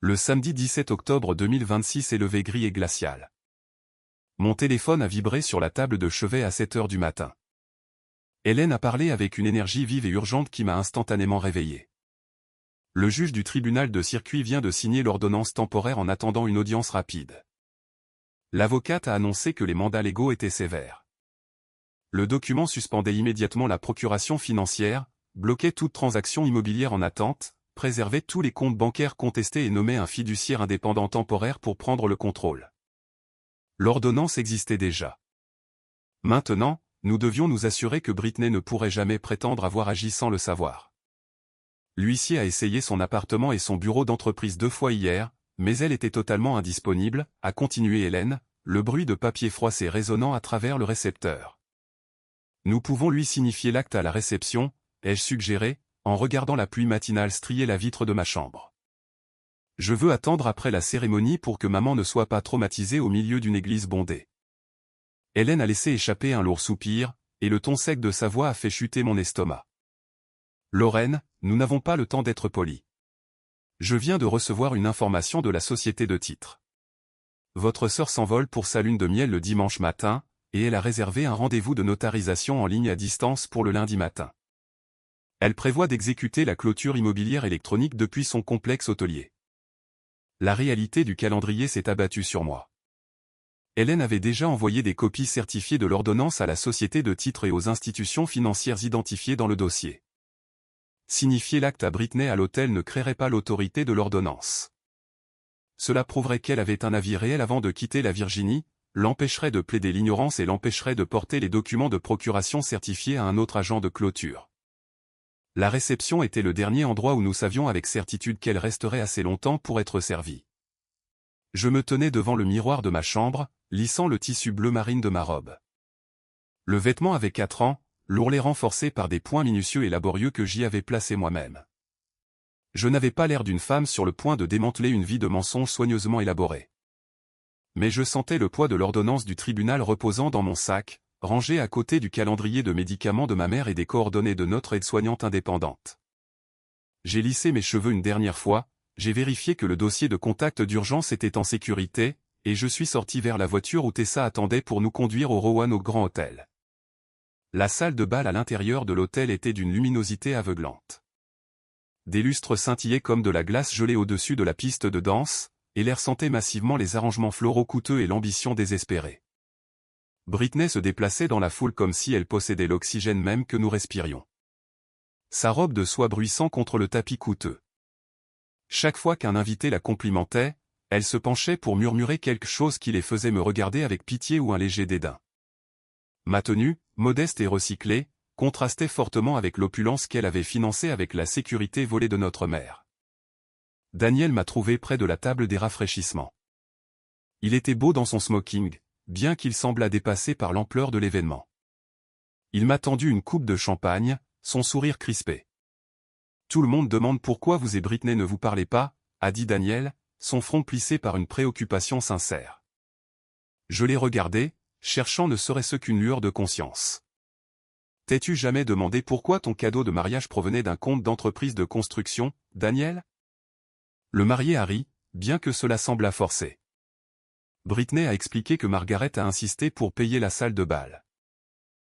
Le samedi 17 octobre 2026 est levé gris et glacial. Mon téléphone a vibré sur la table de chevet à 7 heures du matin. Hélène a parlé avec une énergie vive et urgente qui m'a instantanément réveillé. Le juge du tribunal de circuit vient de signer l'ordonnance temporaire en attendant une audience rapide. L'avocate a annoncé que les mandats légaux étaient sévères. Le document suspendait immédiatement la procuration financière, bloquait toute transaction immobilière en attente, préservait tous les comptes bancaires contestés et nommait un fiduciaire indépendant temporaire pour prendre le contrôle. L'ordonnance existait déjà. Maintenant, nous devions nous assurer que Britney ne pourrait jamais prétendre avoir agi sans le savoir. L'huissier a essayé son appartement et son bureau d'entreprise 2 fois hier, mais elle était totalement indisponible, a continué Hélène, le bruit de papier froissé résonnant à travers le récepteur. Nous pouvons lui signifier l'acte à la réception, ai-je suggéré, en regardant la pluie matinale strier la vitre de ma chambre. Je veux attendre après la cérémonie pour que maman ne soit pas traumatisée au milieu d'une église bondée. Hélène a laissé échapper un lourd soupir, et le ton sec de sa voix a fait chuter mon estomac. Lorraine, nous n'avons pas le temps d'être polis. Je viens de recevoir une information de la société de titres. Votre sœur s'envole pour sa lune de miel le dimanche matin, et elle a réservé un rendez-vous de notarisation en ligne à distance pour le lundi matin. Elle prévoit d'exécuter la clôture immobilière électronique depuis son complexe hôtelier. La réalité du calendrier s'est abattue sur moi. Hélène avait déjà envoyé des copies certifiées de l'ordonnance à la société de titres et aux institutions financières identifiées dans le dossier. Signifier l'acte à Britney à l'hôtel ne créerait pas l'autorité de l'ordonnance. Cela prouverait qu'elle avait un avis réel avant de quitter la Virginie, l'empêcherait de plaider l'ignorance et l'empêcherait de porter les documents de procuration certifiés à un autre agent de clôture. La réception était le dernier endroit où nous savions avec certitude qu'elle resterait assez longtemps pour être servie. Je me tenais devant le miroir de ma chambre, lissant le tissu bleu marine de ma robe. Le vêtement avait 4 ans, l'ourlet renforcé par des points minutieux et laborieux que j'y avais placés moi-même. Je n'avais pas l'air d'une femme sur le point de démanteler une vie de mensonges soigneusement élaborée. Mais je sentais le poids de l'ordonnance du tribunal reposant dans mon sac, rangé à côté du calendrier de médicaments de ma mère et des coordonnées de notre aide-soignante indépendante. J'ai lissé mes cheveux une dernière fois, j'ai vérifié que le dossier de contact d'urgence était en sécurité, et je suis sorti vers la voiture où Tessa attendait pour nous conduire au Roanoke Grand Hotel. La salle de bal à l'intérieur de l'hôtel était d'une luminosité aveuglante. Des lustres scintillaient comme de la glace gelée au-dessus de la piste de danse, et l'air sentait massivement les arrangements floraux coûteux et l'ambition désespérée. Britney se déplaçait dans la foule comme si elle possédait l'oxygène même que nous respirions. Sa robe de soie bruissant contre le tapis coûteux. Chaque fois qu'un invité la complimentait, elle se penchait pour murmurer quelque chose qui les faisait me regarder avec pitié ou un léger dédain. Ma tenue, modeste et recyclée, contrastait fortement avec l'opulence qu'elle avait financée avec la sécurité volée de notre mère. Daniel m'a trouvé près de la table des rafraîchissements. Il était beau dans son smoking, bien qu'il semblât dépassé par l'ampleur de l'événement. Il m'a tendu une coupe de champagne, son sourire crispé. « Tout le monde demande pourquoi vous et Britney ne vous parlez pas, » a dit Daniel, son front plissé par une préoccupation sincère. Je l'ai regardé, cherchant ne serait-ce qu'une lueur de conscience. « T'es-tu jamais demandé pourquoi ton cadeau de mariage provenait d'un compte d'entreprise de construction, Daniel ?» Le marié a ri, bien que cela semblât forcé. Britney a expliqué que Margaret a insisté pour payer la salle de bal.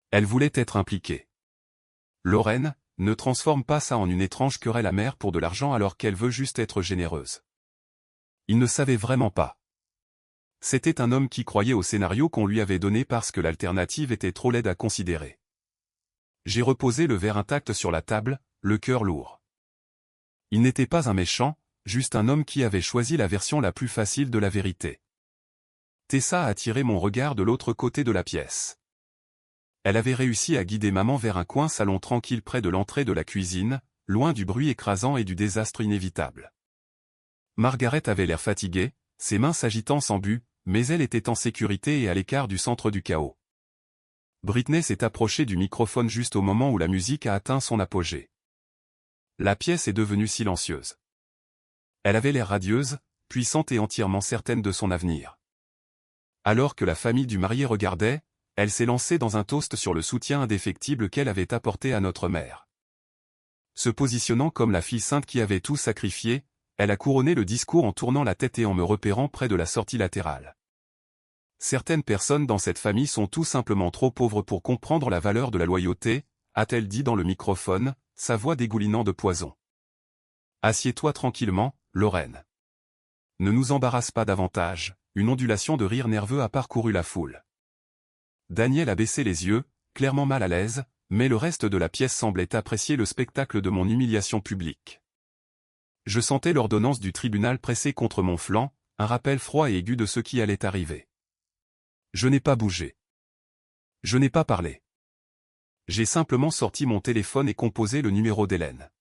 Elle voulait être impliquée. Lorraine, ne transforme pas ça en une étrange querelle amère pour de l'argent alors qu'elle veut juste être généreuse. Il ne savait vraiment pas. C'était un homme qui croyait au scénario qu'on lui avait donné parce que l'alternative était trop laide à considérer. J'ai reposé le verre intact sur la table, le cœur lourd. Il n'était pas un méchant, juste un homme qui avait choisi la version la plus facile de la vérité. Tessa a attiré mon regard de l'autre côté de la pièce. Elle avait réussi à guider maman vers un coin salon tranquille près de l'entrée de la cuisine, loin du bruit écrasant et du désastre inévitable. Margaret avait l'air fatiguée, ses mains s'agitant sans but, mais elle était en sécurité et à l'écart du centre du chaos. Britney s'est approchée du microphone juste au moment où la musique a atteint son apogée. La pièce est devenue silencieuse. Elle avait l'air radieuse, puissante et entièrement certaine de son avenir. Alors que la famille du marié regardait, elle s'est lancée dans un toast sur le soutien indéfectible qu'elle avait apporté à notre mère. Se positionnant comme la fille sainte qui avait tout sacrifié, elle a couronné le discours en tournant la tête et en me repérant près de la sortie latérale. Certaines personnes dans cette famille sont tout simplement trop pauvres pour comprendre la valeur de la loyauté, a-t-elle dit dans le microphone, sa voix dégoulinant de poison. Assieds-toi tranquillement, Lorraine. Ne nous embarrasse pas davantage, une ondulation de rire nerveux a parcouru la foule. Daniel a baissé les yeux, clairement mal à l'aise, mais le reste de la pièce semblait apprécier le spectacle de mon humiliation publique. Je sentais l'ordonnance du tribunal pressée contre mon flanc, un rappel froid et aigu de ce qui allait arriver. Je n'ai pas bougé. Je n'ai pas parlé. J'ai simplement sorti mon téléphone et composé le numéro d'Hélène.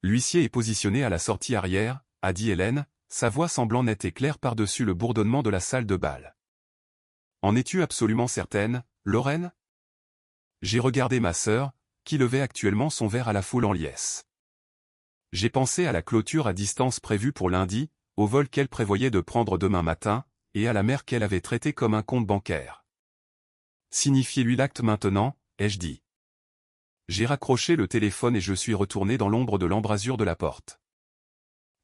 L'huissier est positionné à la sortie arrière, a dit Hélène, sa voix semblant nette et claire par-dessus le bourdonnement de la salle de bal. En es-tu absolument certaine, Lorraine ? J'ai regardé ma sœur, qui levait actuellement son verre à la foule en liesse. J'ai pensé à la clôture à distance prévue pour lundi, au vol qu'elle prévoyait de prendre demain matin, et à la mère qu'elle avait traitée comme un compte bancaire. Signifiez-lui l'acte maintenant, ai-je dit. J'ai raccroché le téléphone et je suis retourné dans l'ombre de l'embrasure de la porte.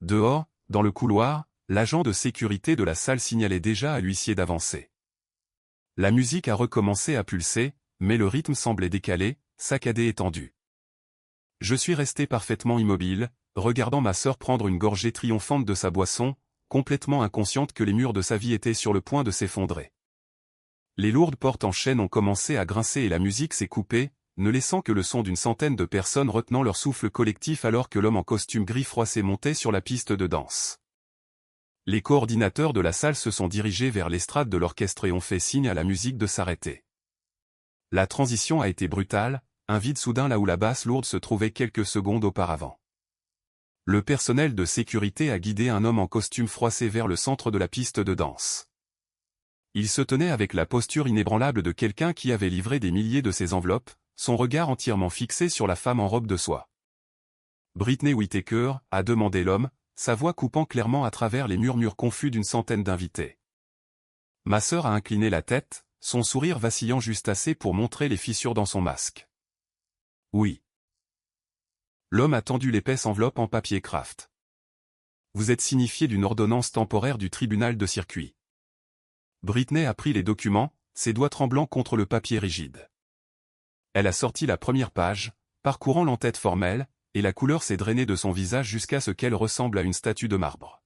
Dehors, dans le couloir, l'agent de sécurité de la salle signalait déjà à l'huissier d'avancer. La musique a recommencé à pulser, mais le rythme semblait décalé, saccadé et tendu. Je suis resté parfaitement immobile, regardant ma sœur prendre une gorgée triomphante de sa boisson, complètement inconsciente que les murs de sa vie étaient sur le point de s'effondrer. Les lourdes portes en chêne ont commencé à grincer et la musique s'est coupée, ne laissant que le son d'une centaine de personnes retenant leur souffle collectif alors que l'homme en costume gris froissé montait sur la piste de danse. Les coordinateurs de la salle se sont dirigés vers l'estrade de l'orchestre et ont fait signe à la musique de s'arrêter. La transition a été brutale, un vide soudain là où la basse lourde se trouvait quelques secondes auparavant. Le personnel de sécurité a guidé un homme en costume froissé vers le centre de la piste de danse. Il se tenait avec la posture inébranlable de quelqu'un qui avait livré des milliers de ses enveloppes, son regard entièrement fixé sur la femme en robe de soie. Britney Whittaker, a demandé l'homme, sa voix coupant clairement à travers les murmures confus d'une centaine d'invités. Ma sœur a incliné la tête, son sourire vacillant juste assez pour montrer les fissures dans son masque. Oui. L'homme a tendu l'épaisse enveloppe en papier craft. Vous êtes signifié d'une ordonnance temporaire du tribunal de circuit. Britney a pris les documents, ses doigts tremblants contre le papier rigide. Elle a sorti la première page, parcourant l'entête formelle, et la couleur s'est drainée de son visage jusqu'à ce qu'elle ressemble à une statue de marbre.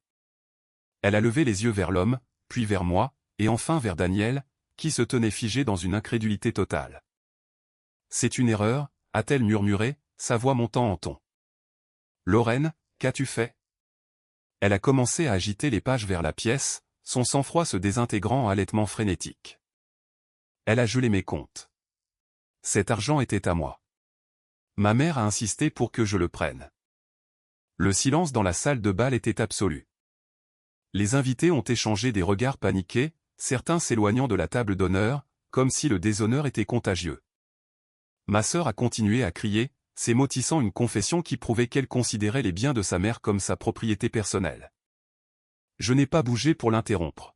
Elle a levé les yeux vers l'homme, puis vers moi, et enfin vers Daniel, qui se tenait figé dans une incrédulité totale. C'est une erreur, a-t-elle murmuré, sa voix montant en ton. Lorraine, qu'as-tu fait? Elle a commencé à agiter les pages vers la pièce, son sang-froid se désintégrant en halètements frénétiques. Elle a gelé mes comptes. Cet argent était à moi. Ma mère a insisté pour que je le prenne. Le silence dans la salle de bal était absolu. Les invités ont échangé des regards paniqués, certains s'éloignant de la table d'honneur, comme si le déshonneur était contagieux. Ma sœur a continué à crier, s'émoustissant une confession qui prouvait qu'elle considérait les biens de sa mère comme sa propriété personnelle. Je n'ai pas bougé pour l'interrompre.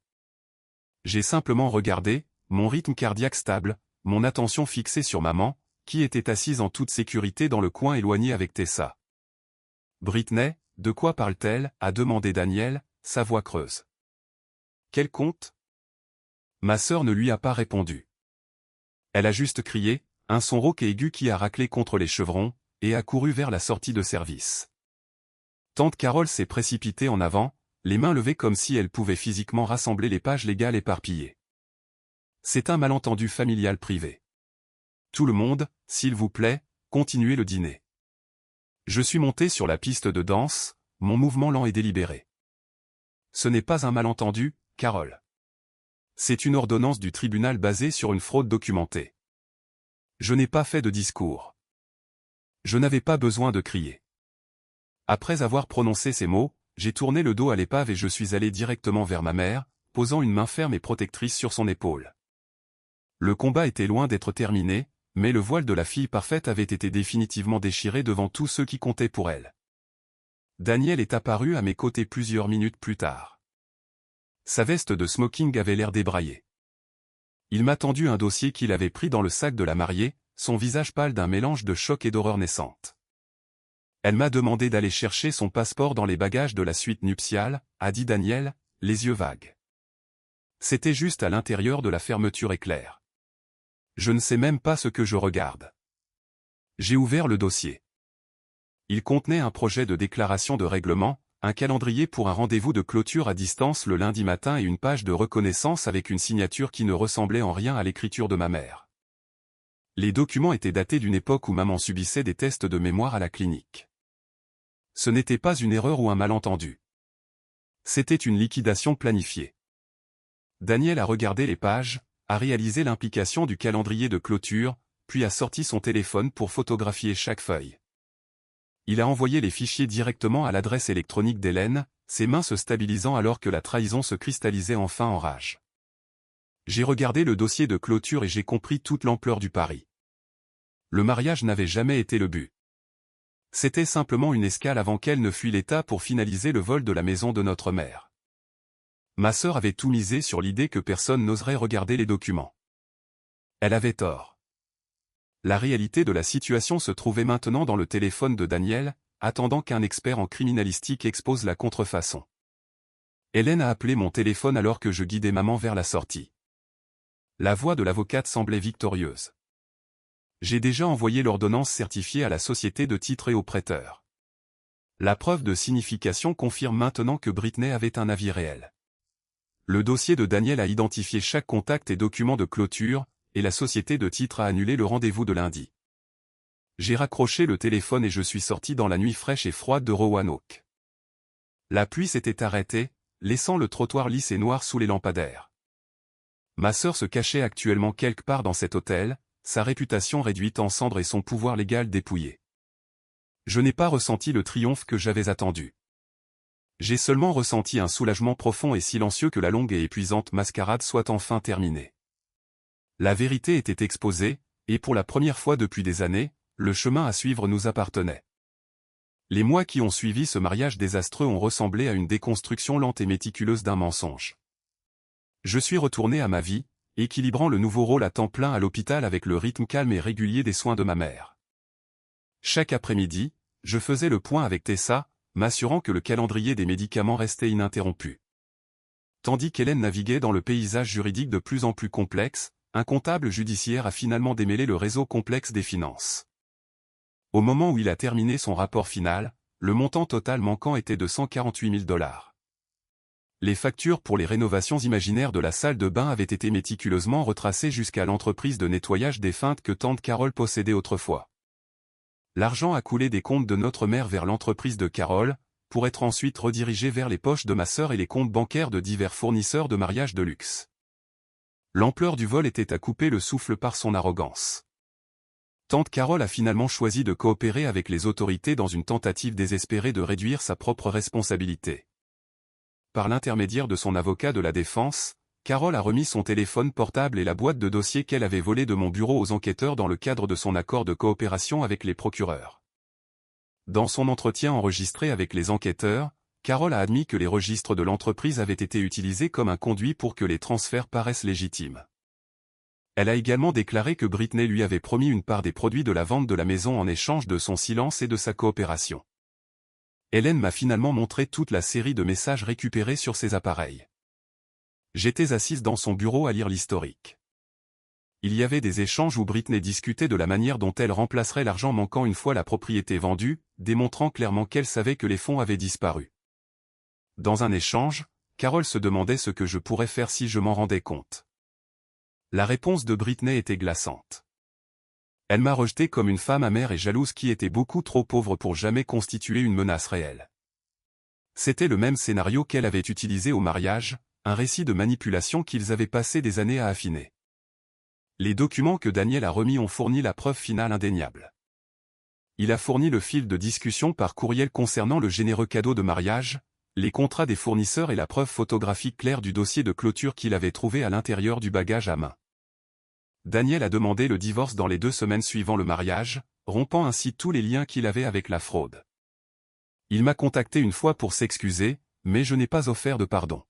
J'ai simplement regardé, mon rythme cardiaque stable, mon attention fixée sur maman, qui était assise en toute sécurité dans le coin éloigné avec Tessa. Britney, de quoi parle-t-elle? A demandé Daniel, sa voix creuse. Quel compte? Ma sœur ne lui a pas répondu. Elle a juste crié, un son rauque et aigu qui a raclé contre les chevrons, et a couru vers la sortie de service. Tante Carole s'est précipitée en avant, les mains levées comme si elle pouvait physiquement rassembler les pages légales éparpillées. C'est un malentendu familial privé. Tout le monde, s'il vous plaît, continuez le dîner. Je suis monté sur la piste de danse, mon mouvement lent et délibéré. Ce n'est pas un malentendu, Carole. C'est une ordonnance du tribunal basée sur une fraude documentée. Je n'ai pas fait de discours. Je n'avais pas besoin de crier. Après avoir prononcé ces mots, j'ai tourné le dos à l'épave et je suis allé directement vers ma mère, posant une main ferme et protectrice sur son épaule. Le combat était loin d'être terminé, mais le voile de la fille parfaite avait été définitivement déchiré devant tous ceux qui comptaient pour elle. Daniel est apparu à mes côtés plusieurs minutes plus tard. Sa veste de smoking avait l'air débraillée. Il m'a tendu un dossier qu'il avait pris dans le sac de la mariée, son visage pâle d'un mélange de choc et d'horreur naissante. Elle m'a demandé d'aller chercher son passeport dans les bagages de la suite nuptiale, a dit Daniel, les yeux vagues. C'était juste à l'intérieur de la fermeture éclair. Je ne sais même pas ce que je regarde. J'ai ouvert le dossier. Il contenait un projet de déclaration de règlement, un calendrier pour un rendez-vous de clôture à distance le lundi matin et une page de reconnaissance avec une signature qui ne ressemblait en rien à l'écriture de ma mère. Les documents étaient datés d'une époque où maman subissait des tests de mémoire à la clinique. Ce n'était pas une erreur ou un malentendu. C'était une liquidation planifiée. Daniel a regardé les pages, a réalisé l'implication du calendrier de clôture, puis a sorti son téléphone pour photographier chaque feuille. Il a envoyé les fichiers directement à l'adresse électronique d'Hélène, ses mains se stabilisant alors que la trahison se cristallisait enfin en rage. J'ai regardé le dossier de clôture et j'ai compris toute l'ampleur du pari. Le mariage n'avait jamais été le but. C'était simplement une escale avant qu'elle ne fuit l'État pour finaliser le vol de la maison de notre mère. Ma sœur avait tout misé sur l'idée que personne n'oserait regarder les documents. Elle avait tort. La réalité de la situation se trouvait maintenant dans le téléphone de Daniel, attendant qu'un expert en criminalistique expose la contrefaçon. Hélène a appelé mon téléphone alors que je guidais maman vers la sortie. La voix de l'avocate semblait victorieuse. J'ai déjà envoyé l'ordonnance certifiée à la société de titres et au prêteur. La preuve de signification confirme maintenant que Britney avait un avis réel. Le dossier de Daniel a identifié chaque contact et document de clôture, et la société de titres a annulé le rendez-vous de lundi. J'ai raccroché le téléphone et je suis sorti dans la nuit fraîche et froide de Roanoke. La pluie s'était arrêtée, laissant le trottoir lisse et noir sous les lampadaires. Ma sœur se cachait actuellement quelque part dans cet hôtel, sa réputation réduite en cendres et son pouvoir légal dépouillé. Je n'ai pas ressenti le triomphe que j'avais attendu. J'ai seulement ressenti un soulagement profond et silencieux que la longue et épuisante mascarade soit enfin terminée. La vérité était exposée, et pour la première fois depuis des années, le chemin à suivre nous appartenait. Les mois qui ont suivi ce mariage désastreux ont ressemblé à une déconstruction lente et méticuleuse d'un mensonge. Je suis retourné à ma vie, équilibrant le nouveau rôle à temps plein à l'hôpital avec le rythme calme et régulier des soins de ma mère. Chaque après-midi, je faisais le point avec Tessa, m'assurant que le calendrier des médicaments restait ininterrompu. Tandis qu'Hélène naviguait dans le paysage juridique de plus en plus complexe, un comptable judiciaire a finalement démêlé le réseau complexe des finances. Au moment où il a terminé son rapport final, le montant total manquant était de 148 000 $. Les factures pour les rénovations imaginaires de la salle de bain avaient été méticuleusement retracées jusqu'à l'entreprise de nettoyage défunte que tante Carole possédait autrefois. L'argent a coulé des comptes de notre mère vers l'entreprise de Carole, pour être ensuite redirigé vers les poches de ma sœur et les comptes bancaires de divers fournisseurs de mariage de luxe. L'ampleur du vol était à couper le souffle par son arrogance. Tante Carole a finalement choisi de coopérer avec les autorités dans une tentative désespérée de réduire sa propre responsabilité. Par l'intermédiaire de son avocat de la défense, Carole a remis son téléphone portable et la boîte de dossiers qu'elle avait volée de mon bureau aux enquêteurs dans le cadre de son accord de coopération avec les procureurs. Dans son entretien enregistré avec les enquêteurs, Carole a admis que les registres de l'entreprise avaient été utilisés comme un conduit pour que les transferts paraissent légitimes. Elle a également déclaré que Britney lui avait promis une part des produits de la vente de la maison en échange de son silence et de sa coopération. Hélène m'a finalement montré toute la série de messages récupérés sur ses appareils. J'étais assise dans son bureau à lire l'historique. Il y avait des échanges où Britney discutait de la manière dont elle remplacerait l'argent manquant une fois la propriété vendue, démontrant clairement qu'elle savait que les fonds avaient disparu. Dans un échange, Carole se demandait ce que je pourrais faire si je m'en rendais compte. La réponse de Britney était glaçante. Elle m'a rejeté comme une femme amère et jalouse qui était beaucoup trop pauvre pour jamais constituer une menace réelle. C'était le même scénario qu'elle avait utilisé au mariage, un récit de manipulation qu'ils avaient passé des années à affiner. Les documents que Daniel a remis ont fourni la preuve finale indéniable. Il a fourni le fil de discussion par courriel concernant le généreux cadeau de mariage, les contrats des fournisseurs et la preuve photographique claire du dossier de clôture qu'il avait trouvé à l'intérieur du bagage à main. Daniel a demandé le divorce dans les 2 semaines suivant le mariage, rompant ainsi tous les liens qu'il avait avec la fraude. Il m'a contacté une fois pour s'excuser, mais je n'ai pas offert de pardon.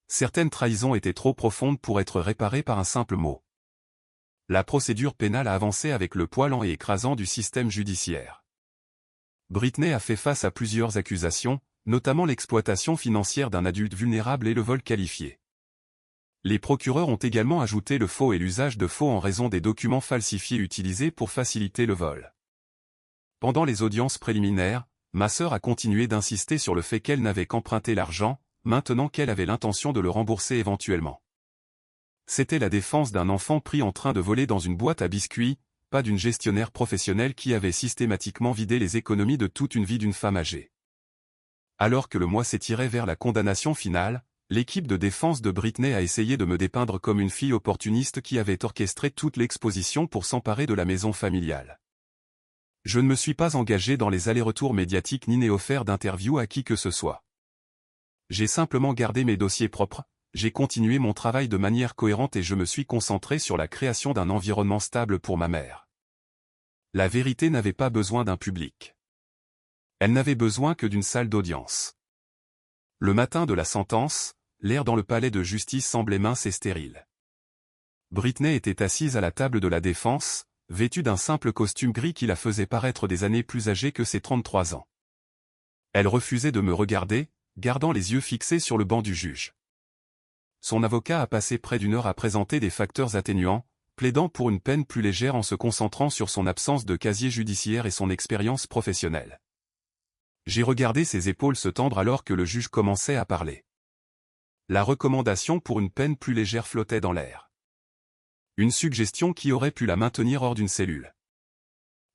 Certaines trahisons étaient trop profondes pour être réparées par un simple mot. La procédure pénale a avancé avec le poids lent et écrasant du système judiciaire. Britney a fait face à plusieurs accusations, notamment l'exploitation financière d'un adulte vulnérable et le vol qualifié. Les procureurs ont également ajouté le faux et l'usage de faux en raison des documents falsifiés utilisés pour faciliter le vol. Pendant les audiences préliminaires, ma sœur a continué d'insister sur le fait qu'elle n'avait qu'emprunté l'argent, maintenant qu'elle avait l'intention de le rembourser éventuellement. C'était la défense d'un enfant pris en train de voler dans une boîte à biscuits, pas d'une gestionnaire professionnelle qui avait systématiquement vidé les économies de toute une vie d'une femme âgée. Alors que le mois s'étirait vers la condamnation finale, l'équipe de défense de Britney a essayé de me dépeindre comme une fille opportuniste qui avait orchestré toute l'exposition pour s'emparer de la maison familiale. Je ne me suis pas engagé dans les allers-retours médiatiques ni n'ai offert d'interview à qui que ce soit. J'ai simplement gardé mes dossiers propres, j'ai continué mon travail de manière cohérente et je me suis concentré sur la création d'un environnement stable pour ma mère. La vérité n'avait pas besoin d'un public. Elle n'avait besoin que d'une salle d'audience. Le matin de la sentence, l'air dans le palais de justice semblait mince et stérile. Britney était assise à la table de la défense, vêtue d'un simple costume gris qui la faisait paraître des années plus âgée que ses 33 ans. Elle refusait de me regarder, gardant les yeux fixés sur le banc du juge. Son avocat a passé près d'1 heure à présenter des facteurs atténuants, plaidant pour une peine plus légère en se concentrant sur son absence de casier judiciaire et son expérience professionnelle. J'ai regardé ses épaules se tendre alors que le juge commençait à parler. La recommandation pour une peine plus légère flottait dans l'air. Une suggestion qui aurait pu la maintenir hors d'une cellule.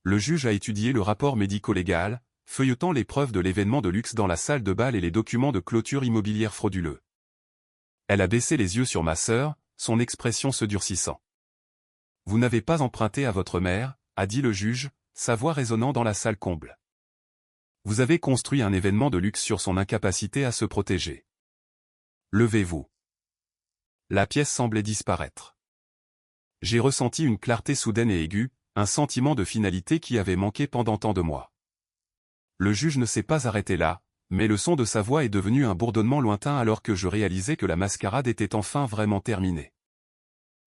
Le juge a étudié le rapport médico-légal, feuilletant les preuves de l'événement de luxe dans la salle de bal et les documents de clôture immobilière frauduleux. Elle a baissé les yeux sur ma sœur, son expression se durcissant. « Vous n'avez pas emprunté à votre mère », a dit le juge, sa voix résonnant dans la salle comble. « Vous avez construit un événement de luxe sur son incapacité à se protéger. Levez-vous. » La pièce semblait disparaître. J'ai ressenti une clarté soudaine et aiguë, un sentiment de finalité qui avait manqué pendant tant de mois. Le juge ne s'est pas arrêté là, mais le son de sa voix est devenu un bourdonnement lointain alors que je réalisais que la mascarade était enfin vraiment terminée.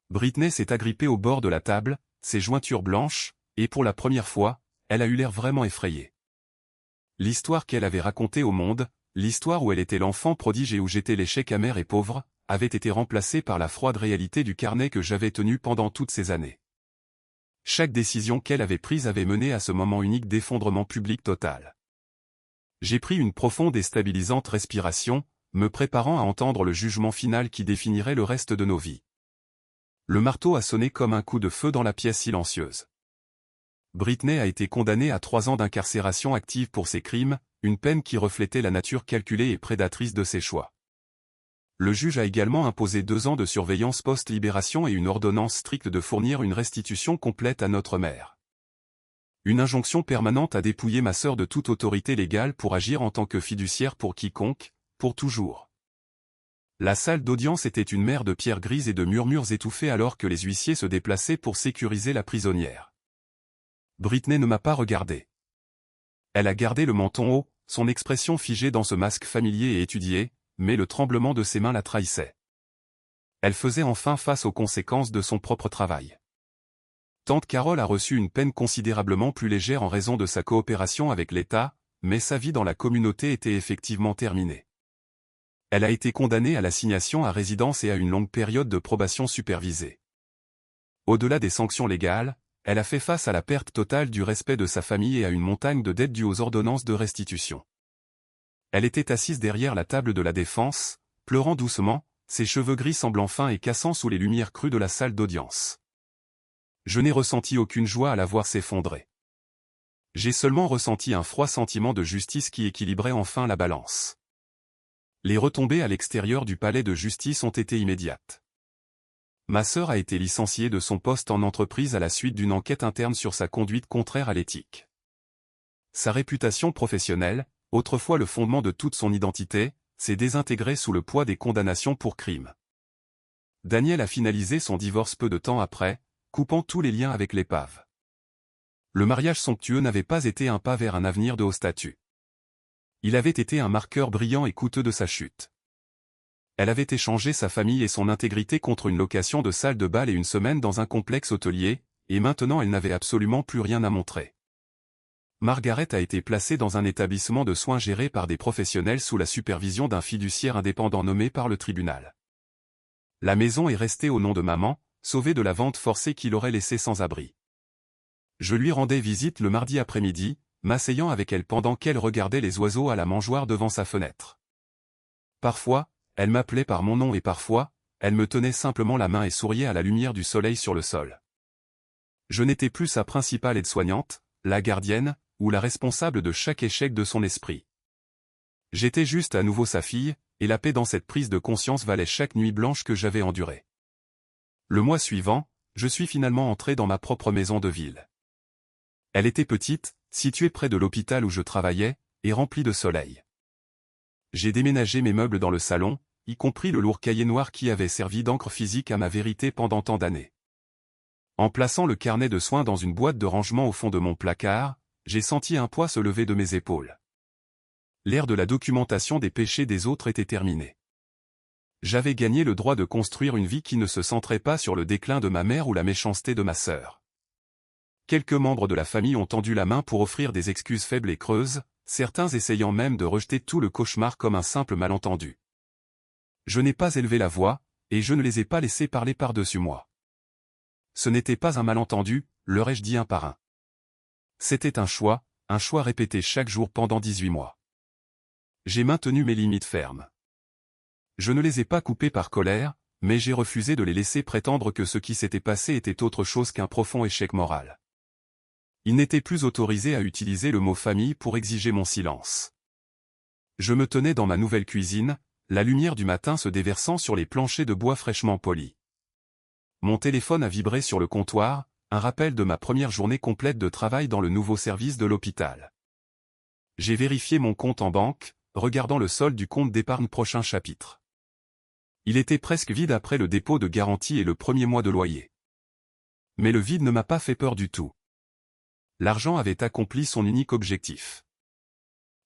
Britney s'est agrippée au bord de la table, ses jointures blanches, et pour la première fois, elle a eu l'air vraiment effrayée. L'histoire qu'elle avait racontée au monde, l'histoire où elle était l'enfant prodige et où j'étais l'échec amer et pauvre, avait été remplacée par la froide réalité du carnet que j'avais tenu pendant toutes ces années. Chaque décision qu'elle avait prise avait mené à ce moment unique d'effondrement public total. J'ai pris une profonde et stabilisante respiration, me préparant à entendre le jugement final qui définirait le reste de nos vies. Le marteau a sonné comme un coup de feu dans la pièce silencieuse. Britney a été condamnée à 3 ans d'incarcération active pour ses crimes, une peine qui reflétait la nature calculée et prédatrice de ses choix. Le juge a également imposé 2 ans de surveillance post-libération et une ordonnance stricte de fournir une restitution complète à notre mère. Une injonction permanente à dépouiller ma sœur de toute autorité légale pour agir en tant que fiduciaire pour quiconque, pour toujours. La salle d'audience était une mer de pierres grises et de murmures étouffés alors que les huissiers se déplaçaient pour sécuriser la prisonnière. Britney ne m'a pas regardé. Elle a gardé le menton haut, son expression figée dans ce masque familier et étudié, mais le tremblement de ses mains la trahissait. Elle faisait enfin face aux conséquences de son propre travail. Tante Carole a reçu une peine considérablement plus légère en raison de sa coopération avec l'État, mais sa vie dans la communauté était effectivement terminée. Elle a été condamnée à l'assignation à résidence et à une longue période de probation supervisée. Au-delà des sanctions légales, elle a fait face à la perte totale du respect de sa famille et à une montagne de dettes dues aux ordonnances de restitution. Elle était assise derrière la table de la défense, pleurant doucement, ses cheveux gris semblant fins et cassant sous les lumières crues de la salle d'audience. Je n'ai ressenti aucune joie à la voir s'effondrer. J'ai seulement ressenti un froid sentiment de justice qui équilibrait enfin la balance. Les retombées à l'extérieur du palais de justice ont été immédiates. Ma sœur a été licenciée de son poste en entreprise à la suite d'une enquête interne sur sa conduite contraire à l'éthique. Sa réputation professionnelle, autrefois le fondement de toute son identité, s'est désintégrée sous le poids des condamnations pour crime. Daniel a finalisé son divorce peu de temps après, coupant tous les liens avec l'épave. Le mariage somptueux n'avait pas été un pas vers un avenir de haut statut. Il avait été un marqueur brillant et coûteux de sa chute. Elle avait échangé sa famille et son intégrité contre une location de salle de bal et une semaine dans un complexe hôtelier, et maintenant elle n'avait absolument plus rien à montrer. Margaret a été placée dans un établissement de soins géré par des professionnels sous la supervision d'un fiduciaire indépendant nommé par le tribunal. La maison est restée au nom de maman, sauvée de la vente forcée qui l'aurait laissée sans abri. Je lui rendais visite le mardi après-midi, m'asseyant avec elle pendant qu'elle regardait les oiseaux à la mangeoire devant sa fenêtre. Parfois, elle m'appelait par mon nom et parfois, elle me tenait simplement la main et souriait à la lumière du soleil sur le sol. Je n'étais plus sa principale aide-soignante, la gardienne, ou la responsable de chaque échec de son esprit. J'étais juste à nouveau sa fille, et la paix dans cette prise de conscience valait chaque nuit blanche que j'avais endurée. Le mois suivant, je suis finalement entré dans ma propre maison de ville. Elle était petite, située près de l'hôpital où je travaillais, et remplie de soleil. J'ai déménagé mes meubles dans le salon, y compris le lourd cahier noir qui avait servi d'encre physique à ma vérité pendant tant d'années. En plaçant le carnet de soins dans une boîte de rangement au fond de mon placard, j'ai senti un poids se lever de mes épaules. L'ère de la documentation des péchés des autres était terminée. J'avais gagné le droit de construire une vie qui ne se centrait pas sur le déclin de ma mère ou la méchanceté de ma sœur. Quelques membres de la famille ont tendu la main pour offrir des excuses faibles et creuses, certains essayant même de rejeter tout le cauchemar comme un simple malentendu. Je n'ai pas élevé la voix, et je ne les ai pas laissés parler par-dessus moi. Ce n'était pas un malentendu, leur ai-je dit un par un. C'était un choix répété chaque jour pendant 18 mois. J'ai maintenu mes limites fermes. Je ne les ai pas coupés par colère, mais j'ai refusé de les laisser prétendre que ce qui s'était passé était autre chose qu'un profond échec moral. Ils n'étaient plus autorisés à utiliser le mot famille pour exiger mon silence. Je me tenais dans ma nouvelle cuisine, la lumière du matin se déversant sur les planchers de bois fraîchement polis. Mon téléphone a vibré sur le comptoir, un rappel de ma première journée complète de travail dans le nouveau service de l'hôpital. J'ai vérifié mon compte en banque, regardant le solde du compte d'épargne prochain chapitre. Il était presque vide après le dépôt de garantie et le premier mois de loyer. Mais le vide ne m'a pas fait peur du tout. L'argent avait accompli son unique objectif.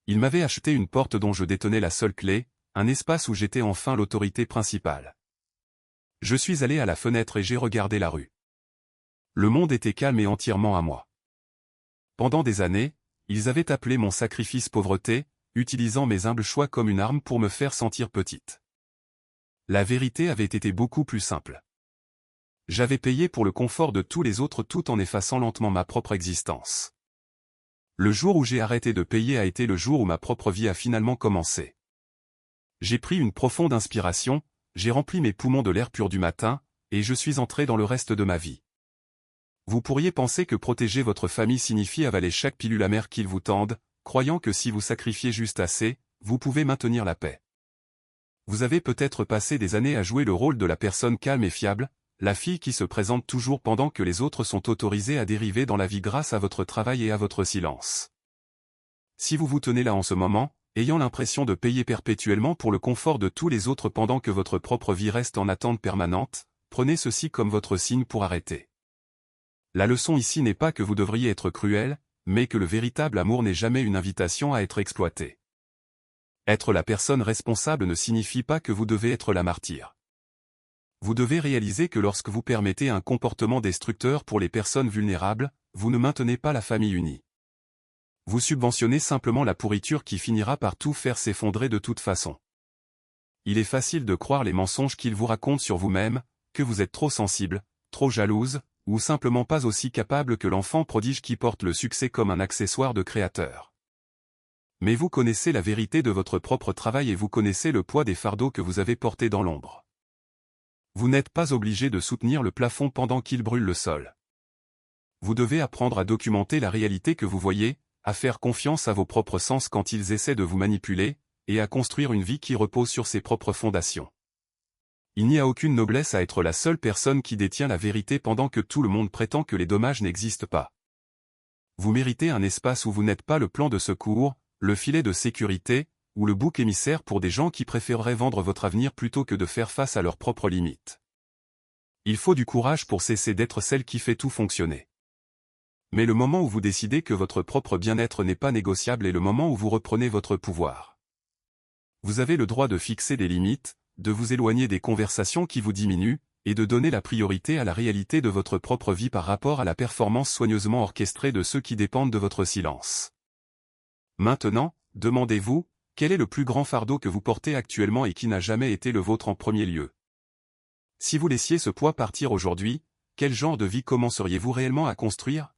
Il m'avait acheté une porte dont je détenais la seule clé, un espace où j'étais enfin l'autorité principale. Je suis allé à la fenêtre et j'ai regardé la rue. Le monde était calme et entièrement à moi. Pendant des années, ils avaient appelé mon sacrifice pauvreté, utilisant mes humbles choix comme une arme pour me faire sentir petite. La vérité avait été beaucoup plus simple. J'avais payé pour le confort de tous les autres tout en effaçant lentement ma propre existence. Le jour où j'ai arrêté de payer a été le jour où ma propre vie a finalement commencé. J'ai pris une profonde inspiration, j'ai rempli mes poumons de l'air pur du matin, et je suis entré dans le reste de ma vie. Vous pourriez penser que protéger votre famille signifie avaler chaque pilule amère qu'ils vous tendent, croyant que si vous sacrifiez juste assez, vous pouvez maintenir la paix. Vous avez peut-être passé des années à jouer le rôle de la personne calme et fiable, la fille qui se présente toujours pendant que les autres sont autorisés à dériver dans la vie grâce à votre travail et à votre silence. Si vous vous tenez là en ce moment, ayant l'impression de payer perpétuellement pour le confort de tous les autres pendant que votre propre vie reste en attente permanente, prenez ceci comme votre signe pour arrêter. La leçon ici n'est pas que vous devriez être cruel, mais que le véritable amour n'est jamais une invitation à être exploité. Être la personne responsable ne signifie pas que vous devez être la martyre. Vous devez réaliser que lorsque vous permettez un comportement destructeur pour les personnes vulnérables, vous ne maintenez pas la famille unie. Vous subventionnez simplement la pourriture qui finira par tout faire s'effondrer de toute façon. Il est facile de croire les mensonges qu'ils vous racontent sur vous-même, que vous êtes trop sensible, trop jalouse, ou simplement pas aussi capable que l'enfant prodige qui porte le succès comme un accessoire de créateur. Mais vous connaissez la vérité de votre propre travail et vous connaissez le poids des fardeaux que vous avez portés dans l'ombre. Vous n'êtes pas obligé de soutenir le plafond pendant qu'il brûle le sol. Vous devez apprendre à documenter la réalité que vous voyez, à faire confiance à vos propres sens quand ils essaient de vous manipuler, et à construire une vie qui repose sur ses propres fondations. Il n'y a aucune noblesse à être la seule personne qui détient la vérité pendant que tout le monde prétend que les dommages n'existent pas. Vous méritez un espace où vous n'êtes pas le plan de secours, le filet de sécurité, ou le bouc émissaire pour des gens qui préféreraient vendre votre avenir plutôt que de faire face à leurs propres limites. Il faut du courage pour cesser d'être celle qui fait tout fonctionner. Mais le moment où vous décidez que votre propre bien-être n'est pas négociable est le moment où vous reprenez votre pouvoir. Vous avez le droit de fixer des limites, de vous éloigner des conversations qui vous diminuent, et de donner la priorité à la réalité de votre propre vie par rapport à la performance soigneusement orchestrée de ceux qui dépendent de votre silence. Maintenant, demandez-vous, quel est le plus grand fardeau que vous portez actuellement et qui n'a jamais été le vôtre en premier lieu? Si vous laissiez ce poids partir aujourd'hui, quel genre de vie commenceriez-vous réellement à construire?